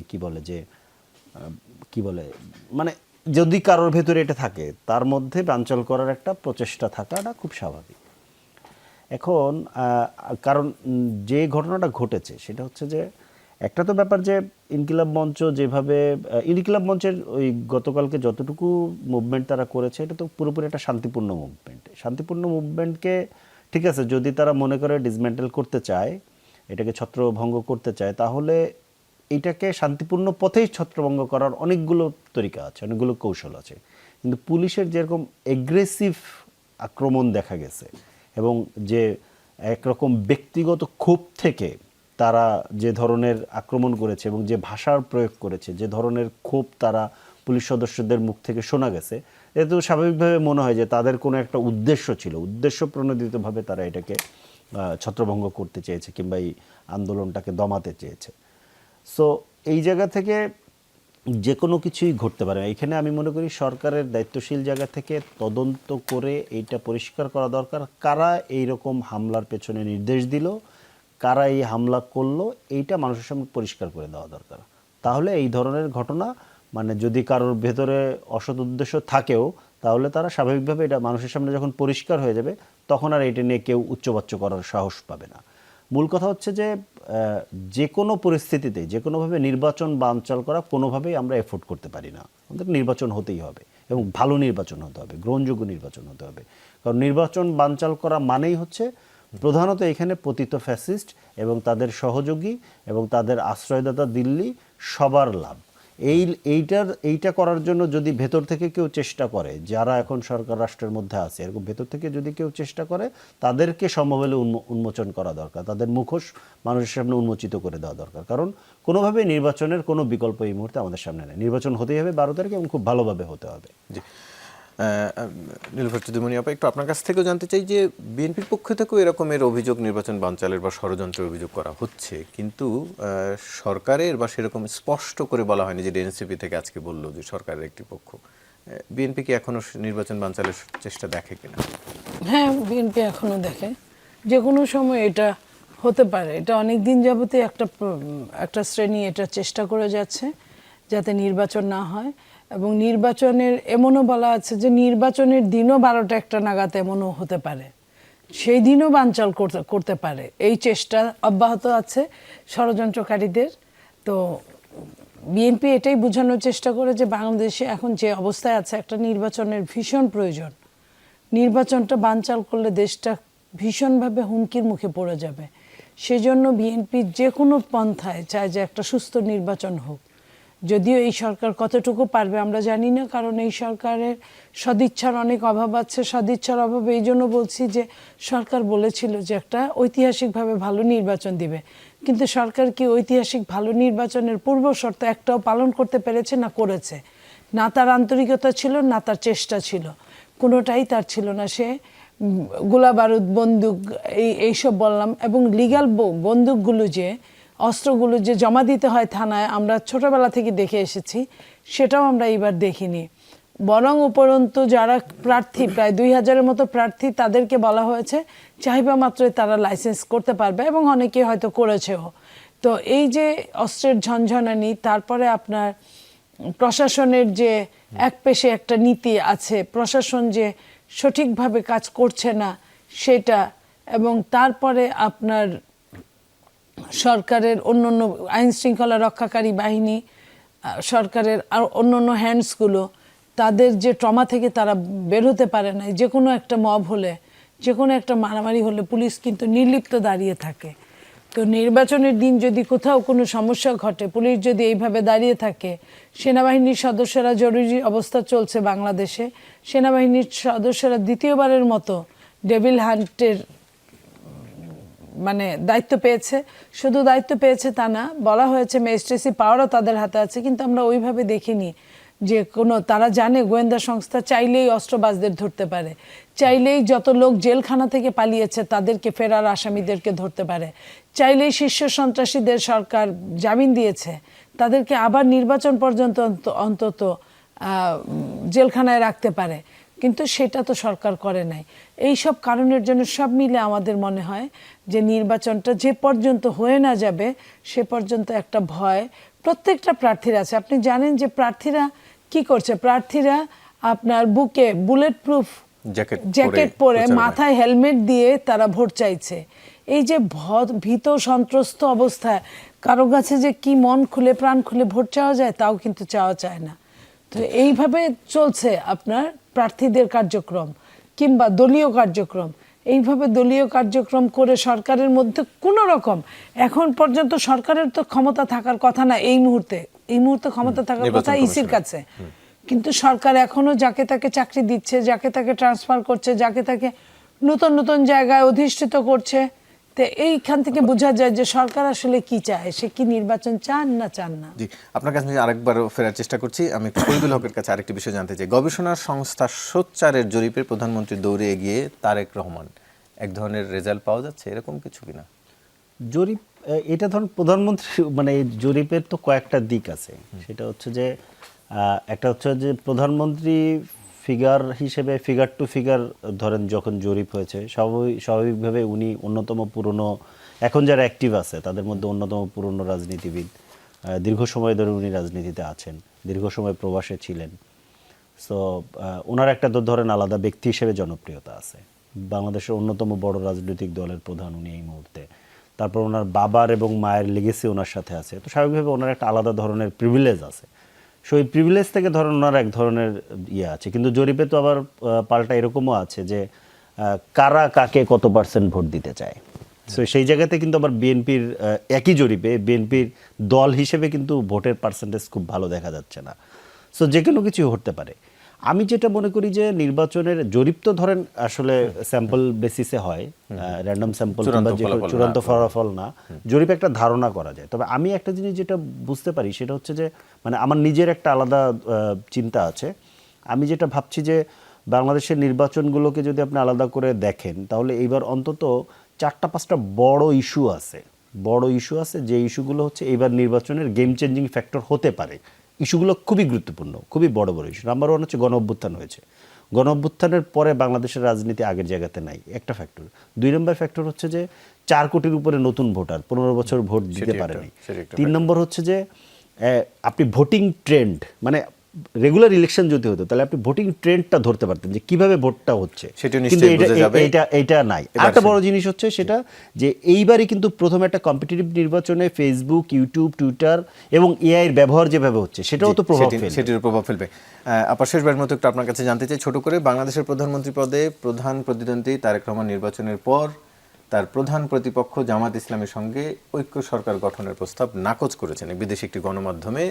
মানে যদি কারোর ভেতরে এটা থাকে, তার মধ্যে বানচাল করার একটা প্রচেষ্টা থাকাটা খুব স্বাভাবিক। এখন কারণ যে ঘটনাটা ঘটেছে সেটা হচ্ছে যে একটা তো ব্যাপার যে ইনকিলাব মঞ্চ যেভাবে ইনকিলাব মঞ্চের ওই গতকালকে যতটুকু মুভমেন্ট তারা করেছে, এটা তো পুরোপুরি একটা শান্তিপূর্ণ মুভমেন্ট। শান্তিপূর্ণ মুভমেন্টকে ঠিক আছে, যদি তারা মনে করে ডিসমেন্টেল করতে চায়, এটাকে ছত্রভঙ্গ করতে চায়, তাহলে এইটাকে শান্তিপূর্ণ পথেই ছত্রভঙ্গ করার অনেকগুলো তরিকা আছে, অনেকগুলো কৌশল আছে। কিন্তু পুলিশের যেরকম এগ্রেসিভ আক্রমণ দেখা গেছে, এবং যে একরকম ব্যক্তিগত ক্ষোভ থেকে তারা যে ধরনের আক্রমণ করেছে এবং যে ভাষার প্রয়োগ করেছে, যে ধরনের ক্ষোভ তারা পুলিশ সদস্যদের মুখ থেকে শোনা গেছে, এটা তো স্বাভাবিকভাবে মনে হয় যে তাদের কোনো একটা উদ্দেশ্য ছিল, উদ্দেশ্য প্রণোদিতভাবে তারা এটাকে ছত্রভঙ্গ করতে চেয়েছে কিংবা এই আন্দোলনটাকে দমাতে চেয়েছে। সো এই জায়গা থেকে যে কোনো কিছুই ঘটতে পারে। এখানে আমি মনে করি সরকারের দায়িত্বশীল জায়গা থেকে তদন্ত করে এইটা পরিষ্কার করা দরকার, কারা এই রকম হামলার পেছনে নির্দেশ দিল, কারা এই হামলা করলো, এইটা মানুষের সামনে পরিষ্কার করে দেওয়া দরকার। তাহলে এই ধরনের ঘটনা, মানে যদি কারোর ভেতরে অসৎ উদ্দেশ্য থাকেও, তাহলে তারা স্বাভাবিকভাবে এটা মানুষের সামনে যখন পরিষ্কার হয়ে যাবে, তখন আর এটা নিয়ে কেউ উচ্চবাচ্য করার সাহস পাবে না। মূল কথা হচ্ছে যে যে কোনো পরিস্থিতিতে যে কোনোভাবে নির্বাচন বানচাল করা কোনোভাবেই আমরা এফোর্ড করতে পারি না। আমাদের নির্বাচন হতেই হবে, এবং ভালো নির্বাচন হতে হবে, গ্রহণযোগ্য নির্বাচন হতে হবে। কারণ নির্বাচন বানচাল করা মানেই হচ্ছে প্রধানত এখানে পতিত ফ্যাসিস্ট এবং তাদের সহযোগী এবং তাদের আশ্রয়দাতা দিল্লি সবার লাভ। এইটা করার জন্য যদি ভেতর থেকে কেউ চেষ্টা করে, যারা এখন সরকার রাষ্ট্রের মধ্যে আছে, এরকম ভেতর থেকে যদি কেউ চেষ্টা করে, তাদেরকে সম্ভব হলে উন্মোচন করা দরকার, তাদের মুখোশ মানুষের সামনে উন্মোচিত করে দেওয়া দরকার। কারণ কোনোভাবে নির্বাচনের কোনো বিকল্প এই মুহূর্তে আমাদের সামনে নেই। নির্বাচন হতেই হবে 12 তারিখে, এবং খুব ভালোভাবে হতে হবে। জি, নীলুফার চৌধুরী আপা, একটু আপনার কাছ থেকেও জানতে চাই যে বিএনপির পক্ষ থেকেও এরকমের অভিযোগ, নির্বাচন বানচালের বা ষড়যন্ত্রের অভিযোগ করা হচ্ছে, কিন্তু সরকারের বা সেরকম স্পষ্ট করে বলা হয়নি। যে এনসিপি থেকে আজকে বললো যে সরকারের একটি পক্ষ, বিএনপি কি এখনো নির্বাচন বানচালের চেষ্টা দেখে কিনা? হ্যাঁ, বিএনপি এখনো দেখে, যে কোনো সময় এটা হতে পারে। এটা অনেক দিন যাবতই একটা শ্রেণী এটা চেষ্টা করে যাচ্ছে যাতে নির্বাচন না হয়, এবং নির্বাচনের এমনও বলা আছে যে নির্বাচনের দিনও 12টা 1টা নাগাদ এমনও হতে পারে, সেই দিনও বানচাল করতে পারে। এই চেষ্টা অব্যাহত আছে ষড়যন্ত্রকারীদের। তো বিএনপি এটাই বোঝানোর চেষ্টা করে যে বাংলাদেশে এখন যে অবস্থায় আছে, একটা নির্বাচনের ভীষণ প্রয়োজন। নির্বাচনটা বানচাল করলে দেশটা ভীষণভাবে হুমকির মুখে পড়ে যাবে। সেজন্য বিএনপি যে কোনো পন্থায় চায় যে একটা সুস্থ নির্বাচন হোক, যদিও এই সরকার কতটুকু পারবে আমরা জানি না, কারণ এই সরকারের সদিচ্ছার অনেক অভাব আছে। সদিচ্ছার অভাব এই জন্য বলছি যে সরকার বলেছিল যে একটা ঐতিহাসিকভাবে ভালো নির্বাচন দিবে, কিন্তু সরকার কি ঐতিহাসিক ভালো নির্বাচনের পূর্ব শর্ত একটাও পালন করতে পেরেছে না করেছে? না তার আন্তরিকতা ছিল, না তার চেষ্টা ছিল, কোনোটাই তার ছিল না। সে গোলা বারুদ, বন্দুক, এইসব বললাম, এবং লিগ্যাল বন্দুকগুলো যে অস্ত্রগুলো যে জমা দিতে হয় থানায়, আমরা ছোটবেলা থেকে দেখে এসেছি, সেটাও আমরা এইবার দেখিনি। বরং উপরন্তু যারা প্রার্থী, প্রায় 2000-এর মতো প্রার্থী, তাদেরকে বলা হয়েছে চাহিদা মাত্রই তারা লাইসেন্স করতে পারবে, এবং অনেকে হয়তো করেছেও। তো এই যে অস্ত্রের ঝনঝনানি, তারপরে আপনার প্রশাসনের যে একপেশে একটা নীতি আছে, প্রশাসন যে সঠিকভাবে কাজ করছে না সেটা, এবং তারপরে আপনার সরকারের অন্যান্য আইন শৃঙ্খলা রক্ষাকারী বাহিনী, সরকারের আর অন্যান্য হ্যান্ডসগুলো, তাদের যে ট্রমা থেকে তারা বের হতে পারে না। যে কোনো একটা মব হলে, যে কোনো একটা মারামারি হলে পুলিশ কিন্তু নির্লিপ্ত দাঁড়িয়ে থাকে। তো নির্বাচনের দিন যদি কোথাও কোনো সমস্যা ঘটে, পুলিশ যদি এইভাবে দাঁড়িয়ে থাকে, সেনাবাহিনীর সদস্যরা, জরুরি অবস্থা চলছে বাংলাদেশে, সেনাবাহিনীর সদস্যরা দ্বিতীয়বারের মতো ডেভিল হান্টের মানে দায়িত্ব পেয়েছে। শুধু দায়িত্ব পেয়েছে তা না, বলা হয়েছে ম্যাজিস্ট্রেসি পাওয়ারও তাদের হাতে আছে, কিন্তু আমরা ওইভাবে দেখিনি যে কোনো, তারা জানে গোয়েন্দা সংস্থা চাইলেই অস্ত্রবাজদের ধরতে পারে, চাইলেই যত লোক জেলখানা থেকে পালিয়েছে তাদেরকে, ফেরার আসামিদেরকে ধরতে পারে, চাইলেই শীর্ষ সন্ত্রাসীদের সরকার জামিন দিয়েছে, তাদেরকে আবার নির্বাচন পর্যন্ত অন্তত জেলখানায় রাখতে পারে, কিন্তু সেটা তো সরকার করে নাই। এই সব কারণের জন্য সব মিলে আমাদের মনে হয় যে নির্বাচনটা যে পর্যন্ত হয়ে না যাবে সে পর্যন্ত একটা ভয় প্রত্যেকটা প্রার্থীর আছে। আপনি জানেন যে প্রার্থীরা কি করছে, প্রার্থীরা আপনার বুকে বুলেট প্রুফ জ্যাকেট পরে, মাথায় হেলমেট দিয়ে তারা ভোট চাইছে। এই যে ভীত সন্ত্রস্ত অবস্থায় কারো কাছে যে কি মন খুলে প্রাণ খুলে ভোট চাওয়া যায়, তাও কিন্তু চাওয়া চায় না। তো এইভাবে চলছে আপনার প্রার্থীদের কার্যক্রম কিংবা দলীয় কার্যক্রম। এইভাবে দলীয় কার্যক্রম করে সরকারের মধ্যে কোনো রকম, এখন পর্যন্ত সরকারের তো ক্ষমতা থাকার কথা না, এই মুহূর্তে ক্ষমতা থাকার কথা ইসির কাছে, কিন্তু সরকার এখনো যাকে তাকে চাকরি দিচ্ছে, যাকে তাকে ট্রান্সফার করছে, যাকে তাকে নতুন নতুন জায়গায় অধিষ্ঠিত করছে। তো এইখান থেকে বোঝা যায় যে সরকার আসলে কি চায়, সে কি নির্বাচন চান না চান না। জি, আপনার কাছে আরেকবার ফেরার চেষ্টা করছি। আমি ফরিদুল হকের কাছে আরেকটি বিষয় জানতে চাই। গবেষণা সংস্থা সোচ্চারের জরিপে প্রধানমন্ত্রী দৌড়ে এগিয়ে তারেক রহমান, এক ধরনের রেজাল্ট পাওয়া যাচ্ছে, এরকম কিছু কিনা? জরিপ, এটা ধরুন প্রধানমন্ত্রী, মানে এই জরিপের তো কয়েকটা দিক আছে। সেটা হচ্ছে যে একটা হচ্ছে যে প্রধানমন্ত্রী ফিগার হিসেবে, ফিগার টু ফিগার ধরেন যখন জরিপ হয়েছে, স্বাভাবিকভাবে উনি অন্যতম পুরনো, এখন যারা অ্যাক্টিভ আছে তাদের মধ্যে অন্যতম পুরনো রাজনীতিবিদ, দীর্ঘ সময় ধরে উনি রাজনীতিতে আছেন, দীর্ঘ সময় প্রবাসে ছিলেন। সো ওনার একটা তো ধরেন আলাদা ব্যক্তি হিসেবে জনপ্রিয়তা আছে, বাংলাদেশের অন্যতম বড় রাজনৈতিক দলের প্রধান উনি এই মুহূর্তে। তারপর ওনার বাবার এবং মায়ের লেগেসি ওনার সাথে আছে, তো স্বাভাবিকভাবে ওনার একটা আলাদা ধরনের প্রিভিলেজ আছে। সো এই প্রিভিলেজ থেকে ধরেন ওনার এক ধরনের ইয়ে আছে। কিন্তু জরিপে তো আবার পাল্টা এরকমও আছে যে কারা কাকে কত পার্সেন্ট ভোট দিতে চায়। সো সেই জায়গাতে কিন্তু আবার বিএনপির একই জরিপে বিএনপির দল হিসেবে কিন্তু ভোটের পার্সেন্টেজ খুব ভালো দেখা যাচ্ছে না। সো যে কোনো কিছু হতে পারে। আমি যেটা মনে করি যে নির্বাচনের জরিপ তো ধরেন আসলে স্যাম্পল বেসিসে হয়, র্যান্ডম স্যাম্পল কিংবা চূড়ান্ত ফলাফল না, জরিপ একটা ধারণা করা যায়। তবে আমি একটা জিনিস যেটা বুঝতে পারি সেটা হচ্ছে যে, মানে আমার নিজের একটা আলাদা চিন্তা আছে। আমি যেটা ভাবছি যে বাংলাদেশের নির্বাচনগুলোকে যদি আপনি আলাদা করে দেখেন, তাহলে এইবার অন্তত 4-5টা বড় ইস্যু আছে, যে ইস্যুগুলো হচ্ছে এইবার নির্বাচনের গেম চেঞ্জিং ফ্যাক্টর হতে পারে। ইস্যুগুলো খুবই গুরুত্বপূর্ণ, খুবই বড় বড় ইস্যু। নাম্বার 1 হচ্ছে গণ অভ্যুত্থান হয়েছে, গণ অভ্যুত্থানের পরে বাংলাদেশের রাজনীতি আগের জায়গাতে নাই, একটা ফ্যাক্টর। 2 নম্বর ফ্যাক্টর হচ্ছে যে 4 কোটির উপরে নতুন ভোটার, 15 বছর ভোট দিতে পারেনি। 3 নম্বর হচ্ছে যে আপনি ভোটিং ট্রেন্ড, মানে রেগুলার ইলেকশন যদি হতো তাহলে আপনি ভোটিং ট্রেন্ডটা ধরতে পারতেন যে কিভাবে ভোটটা হচ্ছে, কিন্তু এটা নাই। আরেকটা বড় জিনিস হচ্ছে সেটা যে এইবারই কিন্তু প্রথম একটা কম্পিটিটিভ নির্বাচনে ফেসবুক, ইউটিউব, টুইটার এবং এআই এর ব্যবহার যেভাবে হচ্ছে সেটাও তো সেটির প্রভাব ফেলবে। আপনার শেষবারের মতো একটু আপনার কাছে জানতে চাই ছোট করে, বাংলাদেশের প্রধানমন্ত্রী পদে প্রধান প্রতিদ্বন্দ্বী তারেক রহমান নির্বাচনের পর তার প্রধান প্রতিপক্ষ জামাত ইসলামের সঙ্গে ঐক্য সরকার গঠনের প্রস্তাব নাকচ করেছেন। বিদেশি একটি গণমাধ্যমে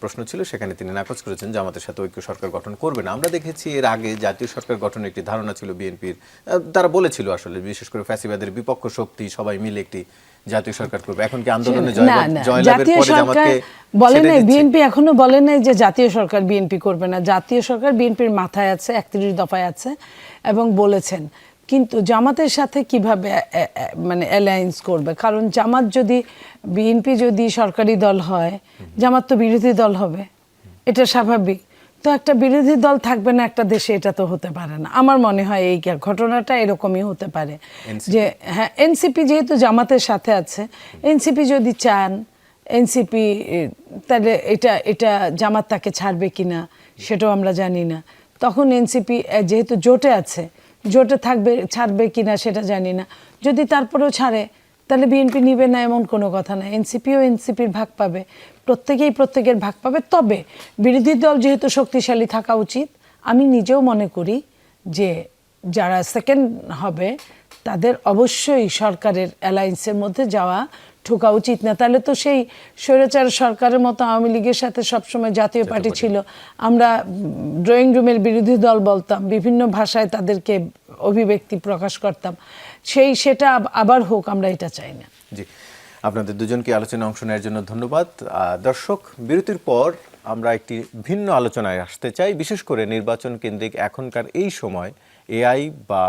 প্রশ্ন ছিল, সেখানে তিনি নাকচ করেছেন জামাতের সাথে ঐক্য সরকার গঠন করবে না। আমরা দেখেছি এর আগে জাতীয় সরকার গঠনের একটি ধারণা ছিল বিএনপির, তারা বলেছিল আসলে বিশেষ করে ফ্যাসিবাদের বিপক্ষ শক্তি সবাই মিলে একটি জাতীয় সরকার করবে। এখন কি আন্দোলনে জয়লাভের পরে জামাতকে বলে নাই, বিএনপি এখনো বলে নাই যে জাতীয় সরকার বিএনপি করবে না। জাতীয় সরকার বিএনপির মাথায় আছে, 31 দফায় আছে এবং বলেছেন, কিন্তু জামাতের সাথে কিভাবে মানে অ্যালায়েন্স করবে? কারণ জামাত যদি, বিএনপি যদি সরকারি দল হয়, জামাত তো বিরোধী দল হবে, এটা স্বাভাবিক। তো একটা বিরোধী দল থাকবে না একটা দেশে, এটা তো হতে পারে না। আমার মনে হয় এই ঘটনাটা এরকমই হতে পারে যে হ্যাঁ, এনসিপি যেহেতু জামাতের সাথে আছে, এনসিপি যদি চান, এনসিপি তাহলে এটা জামাত তাকে ছাড়বে কিনা সেটাও আমরা জানি না। তখন এনসিপি যেহেতু জোটে আছে, জোটে থাকবে, ছাড়বে কিনা সেটা জানি না। যদি তারপরেও ছাড়ে তাহলে বিএনপি নিবে না এমন কোনো কথা না। এনসিপিও এনসিপির ভাগ পাবে, প্রত্যেকেই প্রত্যেকের ভাগ পাবে। তবে বিরোধী দল যেহেতু শক্তিশালী থাকা উচিত, আমি নিজেও মনে করি যে যারা সেকেন্ড হবে তাদের অবশ্যই সরকারের অ্যালায়েন্সের মধ্যে যাওয়া ঢোকা উচিত না। তাহলে তো সেই স্বৈরাচার সরকারের মতো আওয়ামী লীগের সাথে সবসময় জাতীয় পার্টি ছিল, আমরা ড্রয়িং রুমের বিরোধী দল বলতাম, বিভিন্ন ভাষায় তাদেরকে অভিব্যক্তি প্রকাশ করতাম, সেটা আবার হোক, আমরা এটা চাই না। জি, আপনাদের দুজনকে আলোচনায় অংশ নেওয়ার জন্য ধন্যবাদ। দর্শক, বিরতির পর আমরা একটি ভিন্ন আলোচনায় আসতে চাই, বিশেষ করে নির্বাচন কেন্দ্রিক এখনকার এই সময় এআই বা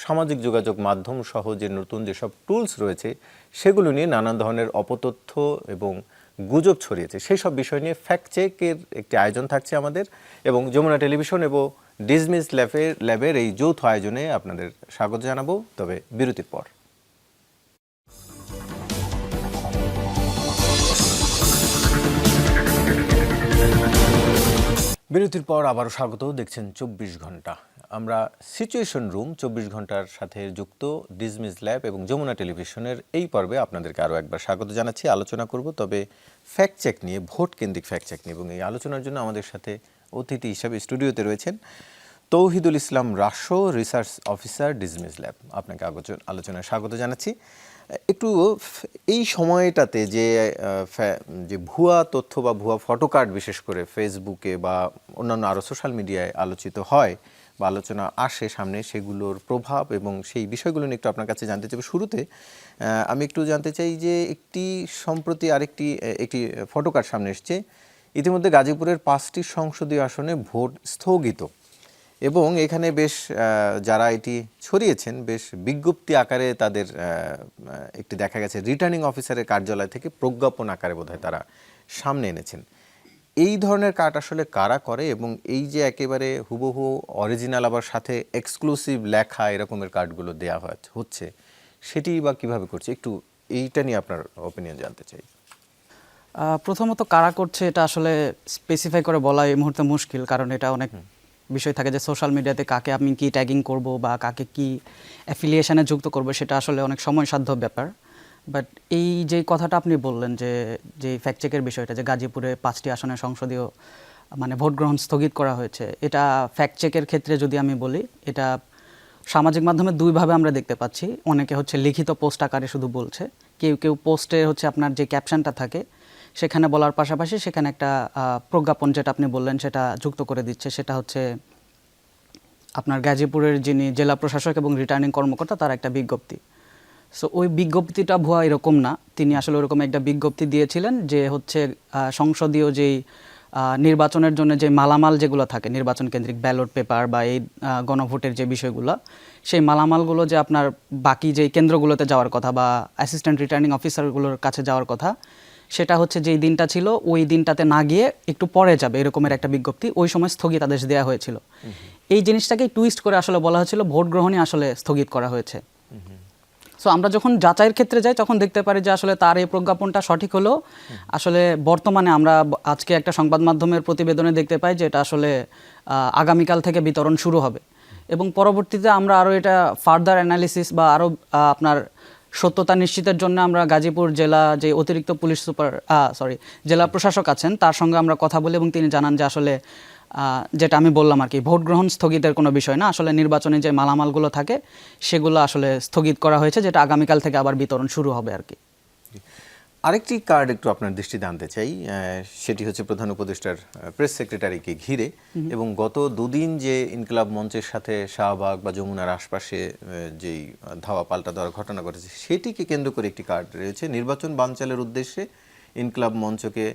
সামাজিক যোগাযোগ মাধ্যম সহ যে নতুন যেসব টুলস রয়েছে সেগুলো নিয়ে নানান ধরনের অপতথ্য এবং গুজব ছড়িয়েছে, সেই সব বিষয় নিয়ে ফ্যাক্ট চেকের একটি আয়োজন থাকছে আমাদের, এবং যমুনা টেলিভিশন এবং ডিজমিস ল্যাবের এই যৌথ আয়োজনে আপনাদের স্বাগত জানাবো, তবে বিরতির পর। বিরতির পর আবারও স্বাগত, দেখছেন 24 ঘন্টা। আমরা সিচুয়েশন রুম 24 ঘন্টার সাথে যুক্ত ডিজমিস ল্যাব এবং যমুনা টেলিভিশনের এই পর্বে আপনাদেরকে আরও একবার স্বাগত জানাচ্ছি। আলোচনা করব তবে ফ্যাক্ট চেক নিয়ে, ভোট কেন্দ্রিক ফ্যাক্ট চেক নিয়ে, এবং এই আলোচনার জন্য আমাদের সাথে অতিথি হিসাবে স্টুডিওতে রয়েছেন তৌহিদুল ইসলাম রাসো, রিসার্চ অফিসার, ডিজমিস ল্যাব। আপনাকে আলোচনায় স্বাগত জানাচ্ছি। একটু এই সময়টাতে যে ভুয়া তথ্য বা ভুয়া ফটোকার্ড বিশেষ করে ফেসবুকে বা অন্যান্য আরও সোশ্যাল মিডিয়ায় আলোচিত হয় বা আলোচনা আসে সামনে, সেগুলোর প্রভাব এবং সেই বিষয়গুলো নিয়ে একটু আপনার কাছে জানতে চাই। শুরুতে আমি একটু জানতে চাই যে সম্প্রতি একটি ফটোকার্ড সামনে এসছে, ইতিমধ্যে গাজীপুরের 5টি সংসদীয় আসনে ভোট স্থগিত, এবং এখানে বেশ যারা এটি ছড়িয়েছেন বেশ বিজ্ঞপ্তি আকারে তাদের একটি দেখা গেছে রিটার্নিং অফিসারের কার্যালয় থেকে প্রজ্ঞাপন আকারে বোধহয় তারা সামনে এনেছেন। এই ধরনের কার্ড আসলে কারা করে, এবং এই যে একেবারে হুবহু অরিজিনাল আবার সাথে এক্সক্লুসিভ লেখা এরকমের কার্ডগুলো দেওয়া হচ্ছে, সেটি বা কিভাবে করছে, একটু এইটা নিয়ে আপনার ওপিনিয়ন জানতে চাই। প্রথমত কারা করছে এটা আসলে স্পেসিফাই করে বলা এই মুহূর্তে মুশকিল, কারণ এটা অনেক বিষয় থাকে যে সোশ্যাল মিডিয়াতে কাকে আমি কি ট্যাগিং করব বা কাকে কি অ্যাফিলিয়েশনে যুক্ত করব, সেটা আসলে অনেক সময়সাধ্য ব্যাপার। বাট এই যে কথাটা আপনি বললেন যে ফ্যাক্ট চেকের বিষয়টা, যে গাজীপুরে 5টি আসনে সংসদীয় ভোট গ্রহণ স্থগিত করা হয়েছে, এটা ফ্যাক্ট চেকের ক্ষেত্রে যদি আমি বলি, এটা সামাজিক মাধ্যমে দুইভাবে আমরা দেখতে পাচ্ছি। অনেকে হচ্ছে লিখিত পোস্ট আকারে শুধু বলছে, কেউ পোস্টে হচ্ছে আপনার যে ক্যাপশনটা থাকে সেখানে বলার পাশাপাশি সেখানে একটা প্রজ্ঞাপন, যেটা আপনি বললেন, সেটা যুক্ত করে দিচ্ছে। সেটা হচ্ছে আপনার গাজীপুরের যিনি জেলা প্রশাসক এবং রিটার্নিং কর্মকর্তা, তার একটা বিজ্ঞপ্তি। সো ওই বিজ্ঞপ্তিটা ভুয়া এরকম না, তিনি আসলে ওরকম একটা বিজ্ঞপ্তি দিয়েছিলেন যে হচ্ছে সংসদীয় যেই নির্বাচনের জন্য যে মালামাল যেগুলো থাকে, নির্বাচন কেন্দ্রিক ব্যালট পেপার বা এই গণভোটের যে বিষয়গুলো, সেই মালামালগুলো যে আপনার বাকি যেই কেন্দ্রগুলোতে যাওয়ার কথা বা অ্যাসিস্ট্যান্ট রিটার্নিং অফিসারগুলোর কাছে যাওয়ার কথা, সেটা হচ্ছে যেই দিনটা ছিল ওই দিনটাতে না গিয়ে একটু পরে যাবে, এরকমের একটা বিজ্ঞপ্তি ওই সময় স্থগিতাদেশ দেওয়া হয়েছিল। এই জিনিসটাকে টুইস্ট করে আসলে বলা হয়েছিল ভোট গ্রহণই আসলে স্থগিত করা হয়েছে। সো আমরা যখন যাচাইয়ের ক্ষেত্রে যাই তখন দেখতে পারি যে আসলে তার এই প্রজ্ঞাপনটা সঠিক হলেও আসলে বর্তমানে আমরা আজকে একটা সংবাদ মাধ্যমের প্রতিবেদনে দেখতে পাই যে এটা আসলে আগামীকাল থেকে বিতরণ শুরু হবে, এবং পরবর্তীতে আমরা আরও এটা ফার্দার অ্যানালিসিস বা আরও আপনার সত্যতা নিশ্চিতের জন্য আমরা গাজীপুর জেলা যে অতিরিক্ত জেলা প্রশাসক আছেন তার সঙ্গে আমরা কথা বলি, এবং তিনি জানান যে আসলে যেটা আমি বললাম আর কি, ভোট গ্রহণ স্থগিতের কোনো বিষয় না, আসলে নির্বাচনে যে মালামালগুলো থাকে সেগুলো আসলে স্থগিত করা হয়েছে, যেটা আগামীকাল থেকে আবার বিতরণ শুরু হবে আর কি। আরেকটি কার্ড একটু আপনার দৃষ্টিতে আনতে চাই, সেটি হচ্ছে প্রধান উপদেষ্টার প্রেস সেক্রেটারিকে ঘিরে, এবং গত দুদিন যে ইনকিলাব মঞ্চের সাথে শাহবাগ বা যমুনার আশপাশে যেই ধাওয়া পাল্টা দেওয়ার ঘটনা ঘটেছে সেটিকে কেন্দ্র করে একটি কার্ড রয়েছে। নির্বাচন বানচালের উদ্দেশ্যে ইনকিলাব মঞ্চকে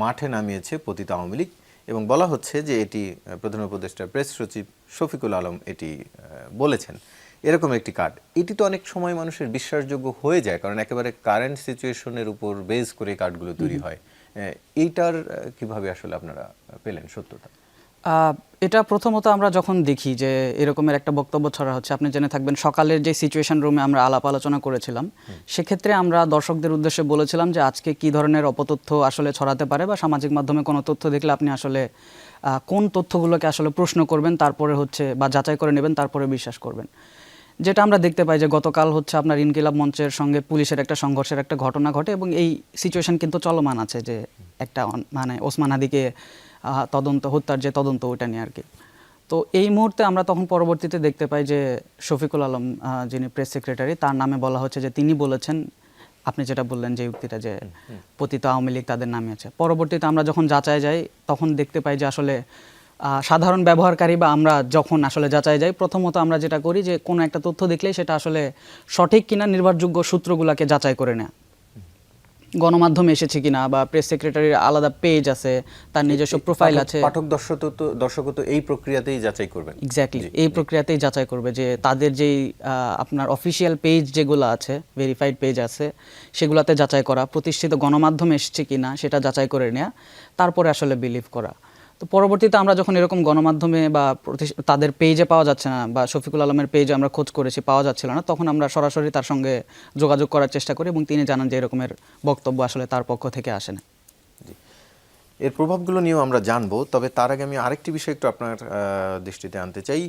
মাঠে নামিয়েছে পতিত আওয়ামী লীগ, এবং বলা হচ্ছে যে এটি প্রধান উপদেষ্টার প্রেস সচিব শফিকুল আলম এটি বলেছেন। এরকম একটি কার্ড, এটি তো অনেক সময় মানুষের বিশ্বাসযোগ্য হয়ে যায়, কারণ একেবারে কারেন্ট সিচুয়েশনের উপর বেস করে কার্ডগুলো তৈরি হয়। এইটার কিভাবে আসলে আপনারা পেলেন সত্যতা? এটা প্রথমত আমরা যখন দেখি যে এরকমের একটা বক্তব্য ছড়া হচ্ছে, আপনি জেনে থাকবেন সকালের যে সিচুয়েশন রুমে আমরা আলাপ আলোচনা করেছিলাম, সেক্ষেত্রে আমরা দর্শকদের উদ্দেশ্যে বলেছিলাম যে আজকে কি ধরনের অপতথ্য আসলে ছড়াতে পারে, বা সামাজিক মাধ্যমে কোনো তথ্য দেখলে আপনি আসলে কোন তথ্যগুলোকে আসলে প্রশ্ন করবেন, তারপরে হচ্ছে বা যাচাই করে নেবেন, তারপরে বিশ্বাস করবেন। যেটা আমরা দেখতে পাই যে গতকাল হচ্ছে আপনার ইনকিলাব মঞ্চের সঙ্গে পুলিশের একটা সংঘর্ষের একটা ঘটনা ঘটে, এবং এই সিচুয়েশন কিন্তু চলমান আছে যে একটা মানে ওসমান হাদিকে হত্যার যে তদন্ত ওইটা নিয়ে আর কি। তো এই মুহূর্তে আমরা তখন পরবর্তীতে দেখতে পাই যে শফিকুল আলম যিনি প্রেস সেক্রেটারি, তার নামে বলা হচ্ছে যে তিনি বলেছেন, আপনি যেটা বললেন যে উক্তিটা, যে পতিত আওয়ামী লীগ তাদের নামে আছে। পরবর্তীতে আমরা যখন যাচাই যাই তখন দেখতে পাই যে আসলে সাধারণ ব্যবহারকারী বা আমরা যখন আসলে যাচাই যাই, প্রথমত আমরা যেটা করি যে কোনো একটা তথ্য দেখলেই সেটা আসলে সঠিক কিনা নির্ভরযোগ্য সূত্রগুলোকে যাচাই করে নেয়া, গণমাধ্যমে এসেছে কিনা, বা প্রেস সেক্রেটারির আলাদা পেজ আছে, তার নিজস্ব প্রোফাইল আছে। পাঠক দর্শক তো এই প্রক্রিয়াতেই যাচাই করবেন। এক্স্যাক্টলি, এই প্রক্রিয়াতেই যাচাই করবে যে তাদের যেই আপনার অফিসিয়াল পেজ যেগুলো আছে, ভেরিফাইড পেজ আছে, সেগুলোতে যাচাই করা, প্রতিষ্ঠিত গণমাধ্যমে এসেছে কিনা সেটা যাচাই করে নেওয়া, তারপরে আসলে বিলিভ করা। তো পরবর্তীতে আমরা যখন এরকম গণমাধ্যমে বা তাদের পেজে পাওয়া যাচ্ছে না, বা শফিকুল আলমের পেজে আমরা খোঁজ করেছি পাওয়া যাচ্ছিল না, তখন আমরা সরাসরি তার সঙ্গে যোগাযোগ করার চেষ্টা করি, এবং তিনি জানান যে এরকমের বক্তব্য আসলে তার পক্ষ থেকে আসে না। এর প্রভাবগুলো নিয়েও আমরা জানবো, তবে তার আগে আমি আরেকটি বিষয় একটু আপনার দৃষ্টিতে আনতে চাই।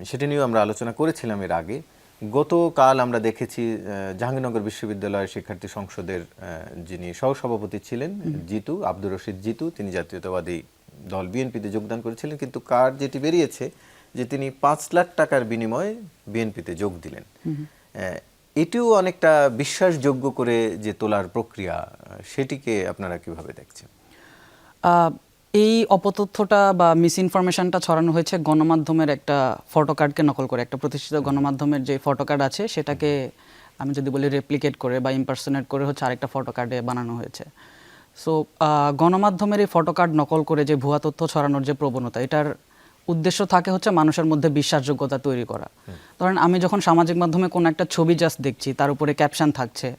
সেটা নিয়েও আমরা আলোচনা করেছিলাম এর আগে। গতকাল আমরা দেখেছি জাহাঙ্গীরনগর বিশ্ববিদ্যালয় শিক্ষার্থী সংসদের যিনি সহসভাপতি ছিলেন জিতু, আব্দুর রশিদ জিতু, তিনি জাতীয়তাবাদী দল বিএনপিতে যোগদান করেছিলেন, কিন্তু কার্ড যেটি বেরিয়েছে যে তিনি 5 লাখ টাকার বিনিময়ে বিএনপিতে যোগ দিলেন। এটিও অনেকটা বিশ্বাসযোগ্য করে যে তোলার প্রক্রিয়া, সেটিকে আপনারা কিভাবে দেখছেন? এই অপতথ্যটা বা মিস ইনফরমেশনটা ছড়ানো হয়েছে গণমাধ্যমের একটা ফটো কার্ডকে নকল করে, একটা প্রতিষ্ঠিত গণমাধ্যমের যে ফটো কার্ড আছে সেটাকে আমি যদি বলি রেপ্লিকেট করে বা ইম্পারসোনেট করে হচ্ছে আরেকটা ফটো কার্ডে বানানো হয়েছে। সো গণমাধ্যমের এই ফটো কার্ড নকল করে যে ভুয়া তথ্য ছড়ানোর যে প্রবণতা, এটার উদ্দেশ্য থাকে হচ্ছে মানুষের মধ্যে বিশ্বাসযোগ্যতা তৈরি করা। ধরেন আমি যখন সামাজিক মাধ্যমে কোনো একটা ছবি জাস্ট দেখছি, তার উপরে ক্যাপশন থাকছে,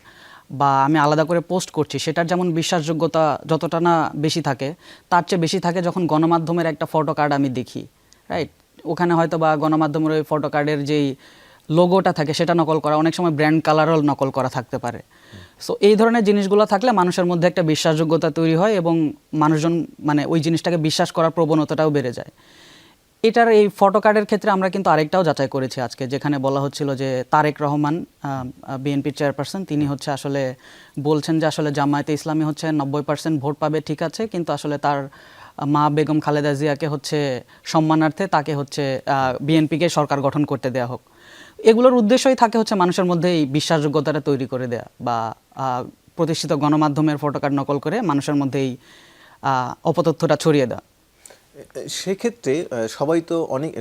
বা আমি আলাদা করে পোস্ট করছি, সেটার যেমন বিশ্বাসযোগ্যতা যতটা না বেশি থাকে, তার চেয়ে বেশি থাকে যখন গণমাধ্যমের একটা ফটো কার্ড আমি দেখি, রাইট? ওখানে হয়তো বা গণমাধ্যমের ওই ফটো কার্ডের যেই লোগোটা থাকে সেটা নকল করা, অনেক সময় ব্র্যান্ড কালারও নকল করা থাকতে পারে। সো এই ধরনের জিনিসগুলো থাকলে মানুষের মধ্যে একটা বিশ্বাসযোগ্যতা তৈরি হয়, এবং মানুষজন মানে ওই জিনিসটাকে বিশ্বাস করার প্রবণতাটাও বেড়ে যায়। এটার এই ফটো কার্ডের ক্ষেত্রে আমরা কিন্তু আরেকটাও যাচাই করেছি আজকে, যেখানে বলা হচ্ছিল যে তারেক রহমান বিএনপির চেয়ারপারসন, তিনি হচ্ছে আসলে বলছেন যে আসলে জামায়াতে ইসলামী হচ্ছে 90% ভোট পাবে, ঠিক আছে, কিন্তু আসলে তার মা বেগম খালেদা জিয়াকে হচ্ছে সম্মানার্থে তাকে হচ্ছে বিএনপিকে সরকার গঠন করতে দেয়া হোক। এগুলোর উদ্দেশ্যই থাকে হচ্ছে মানুষের মধ্যে এই বিশ্বাসযোগ্যতাটা তৈরি করে দেয়া, বা প্রতিষ্ঠিত গণমাধ্যমের ফটো কার্ড নকল করে মানুষের মধ্যে এই অপতথ্যটা ছড়িয়ে দেওয়া। সেক্ষেত্রে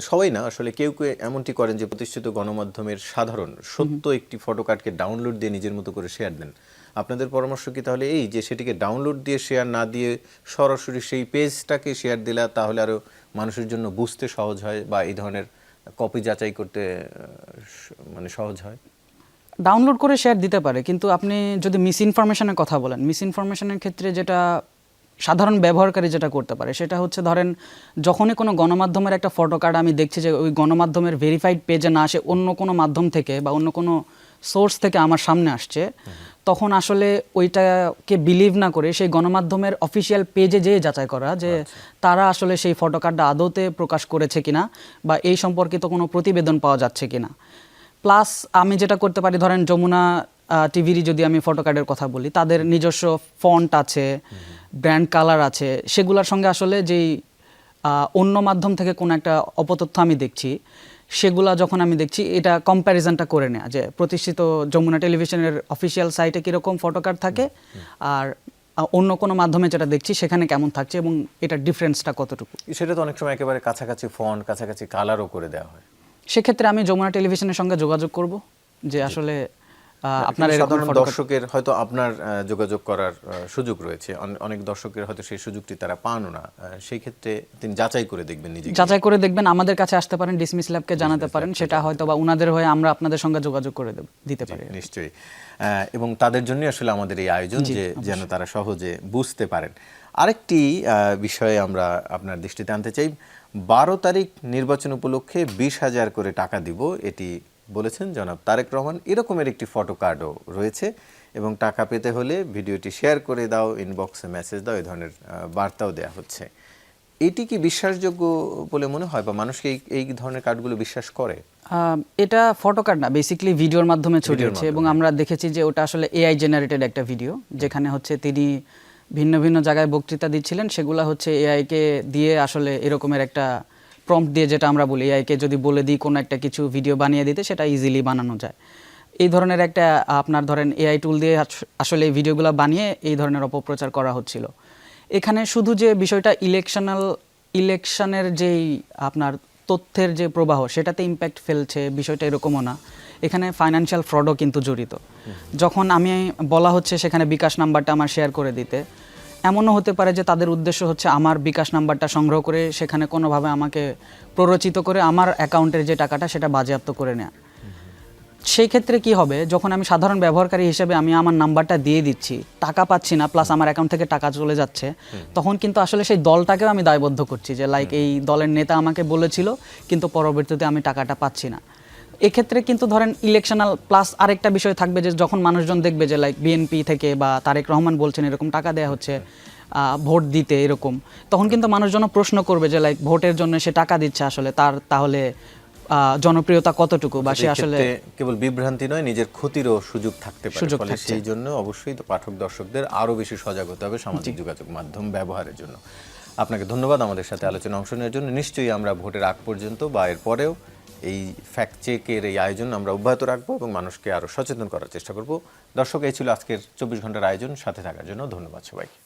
সবাই না আসলে কেউ কেউ এমনটি করেন যে প্রতিষ্ঠিত গণমাধ্যমের সাধারণ সত্য একটি ফটো কার্ডকে ডাউনলোড দিয়ে নিজের মতো করে শেয়ার দেন। আপনাদের পরামর্শ কি তাহলে এই যে সেটিকে ডাউনলোড দিয়ে শেয়ার না দিয়ে সরাসরি সেই পেজটাকে শেয়ার দিলে তাহলে আরও মানুষের জন্য বুঝতে সহজ হয়, বা এই ধরনের কপি যাচাই করতে মানে সহজ হয়? ডাউনলোড করে শেয়ার দিতে পারে, কিন্তু আপনি যদি মিস ইনফরমেশনের কথা বলেন, মিস ইনফরমেশনের ক্ষেত্রে যেটা সাধারণ ব্যবহারকারী যেটা করতে পারে সেটা হচ্ছে, ধরেন যখনই কোনো গণমাধ্যমের একটা ফটো কার্ড আমি দেখছি যে ওই গণমাধ্যমের ভেরিফাইড পেজে না আসে, অন্য কোনো মাধ্যম থেকে বা অন্য কোনো সোর্স থেকে আমার সামনে আসছে, তখন আসলে ওইটাকে বিলিভ না করে সেই গণমাধ্যমের অফিসিয়াল পেজে যেয়ে যাচাই করা যে তারা আসলে সেই ফটো কার্ডটা আদৌতে প্রকাশ করেছে কিনা, বা এই সম্পর্কিত কোনো প্রতিবেদন পাওয়া যাচ্ছে কিনা। প্লাস আমি যেটা করতে পারি, ধরেন যমুনা টিভিরই যদি আমি ফটো কার্ডের কথা বলি, তাদের নিজস্ব ফন্ট আছে, ব্র্যান্ড কালার আছে, সেগুলোর সঙ্গে আসলে যেই অন্য মাধ্যম থেকে কোনো একটা অপতথ্য আমি দেখছি, সেগুলা যখন আমি দেখছি এটা কম্প্যারিজনটা করে নেওয়া যে প্রতিষ্ঠিত যমুনা টেলিভিশনের অফিসিয়াল সাইটে কীরকম ফটোকার্ড থাকে আর অন্য কোনো মাধ্যমে যেটা দেখছি সেখানে কেমন থাকছে এবং এটার ডিফারেন্সটা কতটুকু। সেটা তো অনেক সময় একেবারে কাছাকাছি ফন্ট, কাছাকাছি কালারও করে দেওয়া হয়। সেক্ষেত্রে আমি যমুনা টেলিভিশনের সঙ্গে যোগাযোগ করব যে আসলে আপনার কিন্তু এরকম সাধারণ photocards- দর্শকের হয়তো আপনার যোগাযোগ করার সুযোগ রয়েছে, অনেক দর্শকের হয়তো সেই সুযোগটি তারা পানও না, সেই ক্ষেত্রে তিনি যাচাই করে দেখবেন নিজে গিয়ে। যাচাই করে দেখবেন, আমাদের কাছে আসতে পারেন, ডিসমিস ল্যাবকে জানাতে পারেন, সেটা হয়তো বা উনাদের হয়ে আমরা আপনাদের সঙ্গে যোগাযোগ করে দিতে পারি। নিশ্চয়ই, এবং তাদের জন্য আসলে আমাদের এই আয়োজন, যে যেন তারা সহজে বুঝতে পারেন। আরেকটি বিষয়ে আমরা আপনার দৃষ্টিতে আনতে চাই, 12 তারিখ নির্বাচন উপলক্ষে 20,000 করে টাকা দিব, এটি বলেছেন জনাব তারেক রহমান। এরকমের একটি ফটো কার্ডও রয়েছে এবং টাকা পেতে হলে ভিডিওটি শেয়ার করে দাও, ইনবক্সে মেসেজ দাও, এই ধরনের বার্তাও দেওয়া হচ্ছে। এটি কি বিশ্বাসযোগ্য বলে মনে হয় বা মানুষকে এই ধরনের কার্ডগুলো বিশ্বাস করে? এটা ফটো কার্ড না, বেসিক্যালি ভিডিওর মাধ্যমে ছড়িয়েছে এবং আমরা দেখেছি যে ওটা আসলে এআই জেনারেটেড একটা ভিডিও, যেখানে হচ্ছে তিনি ভিন্ন ভিন্ন জায়গায় বক্তৃতা দিচ্ছিলেন, সেগুলা হচ্ছে এআইকে দিয়ে আসলে এরকমের একটা প্রম্পট দিয়ে, যেটা আমরা বলি এআইকে যদি বলে দিই কোনো একটা কিছু ভিডিও বানিয়ে দিতে, সেটা ইজিলি বানানো যায়। এই ধরনের একটা আপনার ধরেন এআই টুল দিয়ে আসলে এই ভিডিওগুলো বানিয়ে এই ধরনের অপপ্রচার করা হচ্ছিল। এখানে শুধু যে বিষয়টা ইলেকশনের যেই আপনার তথ্যের যে প্রবাহ সেটাতে ইম্প্যাক্ট ফেলছে, বিষয়টা এরকমও না। এখানে ফাইন্যান্সিয়াল ফ্রডও কিন্তু জড়িত। যখন আমি বলা হচ্ছে সেখানে বিকাশ নাম্বারটা আমার শেয়ার করে দিতে, এমনও হতে পারে যে তাদের উদ্দেশ্য হচ্ছে আমার বিকাশ নাম্বারটা সংগ্রহ করে সেখানে কোনোভাবে আমাকে প্ররোচিত করে আমার অ্যাকাউন্টের যে টাকাটা সেটা বাজেয়াপ্ত করে নেওয়া। সেই ক্ষেত্রে কি হবে, যখন আমি সাধারণ ব্যবহারকারী হিসেবে আমি আমার নাম্বারটা দিয়ে দিচ্ছি, টাকা পাচ্ছি না, প্লাস আমার অ্যাকাউন্ট থেকে টাকা চলে যাচ্ছে, তখন কিন্তু আসলে সেই দলটাকেও আমি দায়বদ্ধ করছি যে লাইক এই দলের নেতা আমাকে বলেছিল কিন্তু পরবর্তীতে আমি টাকাটা পাচ্ছি না। এক্ষেত্রে কিন্তু ধরেন ইলেকশনাল প্লাস আরেকটা বিষয় থাকবে যে যখন মানুষজন দেখবে যে লাইক বিএনপি থেকে বা তারেক রহমান বলছেন এরকম টাকা দেওয়া হচ্ছে ভোট দিতে এরকম, তখন কিন্তু মানুষজন প্রশ্ন করবে যে লাইক ভোটের জন্য সে টাকা দিচ্ছে, আসলে তার তাহলে জনপ্রিয়তা কতটুকু বা সে আসলে কেবল বিভ্রান্তি নয়, নিজের ক্ষতিরও সুযোগ থাকতে পারে। ফলে সেই জন্য অবশ্যই পাঠক দর্শকদের আরো বেশি সজাগ হতে হবে সামাজিক যোগাযোগ মাধ্যম ব্যবহারের জন্য। আপনাকে ধন্যবাদ আমাদের সাথে আলোচনা অংশ নেওয়ার জন্য। নিশ্চয়ই আমরা ভোটের আগ পর্যন্ত বা এর পরেও এই ফ্যাক্ট চেকের এই আয়োজন আমরা অব্যাহত রাখবো এবং মানুষকে আরো সচেতন করার চেষ্টা করব। দর্শক, এই ছিল আজকের 24 ঘন্টার আয়োজন। সাথে থাকার জন্য ধন্যবাদ সবাইকে।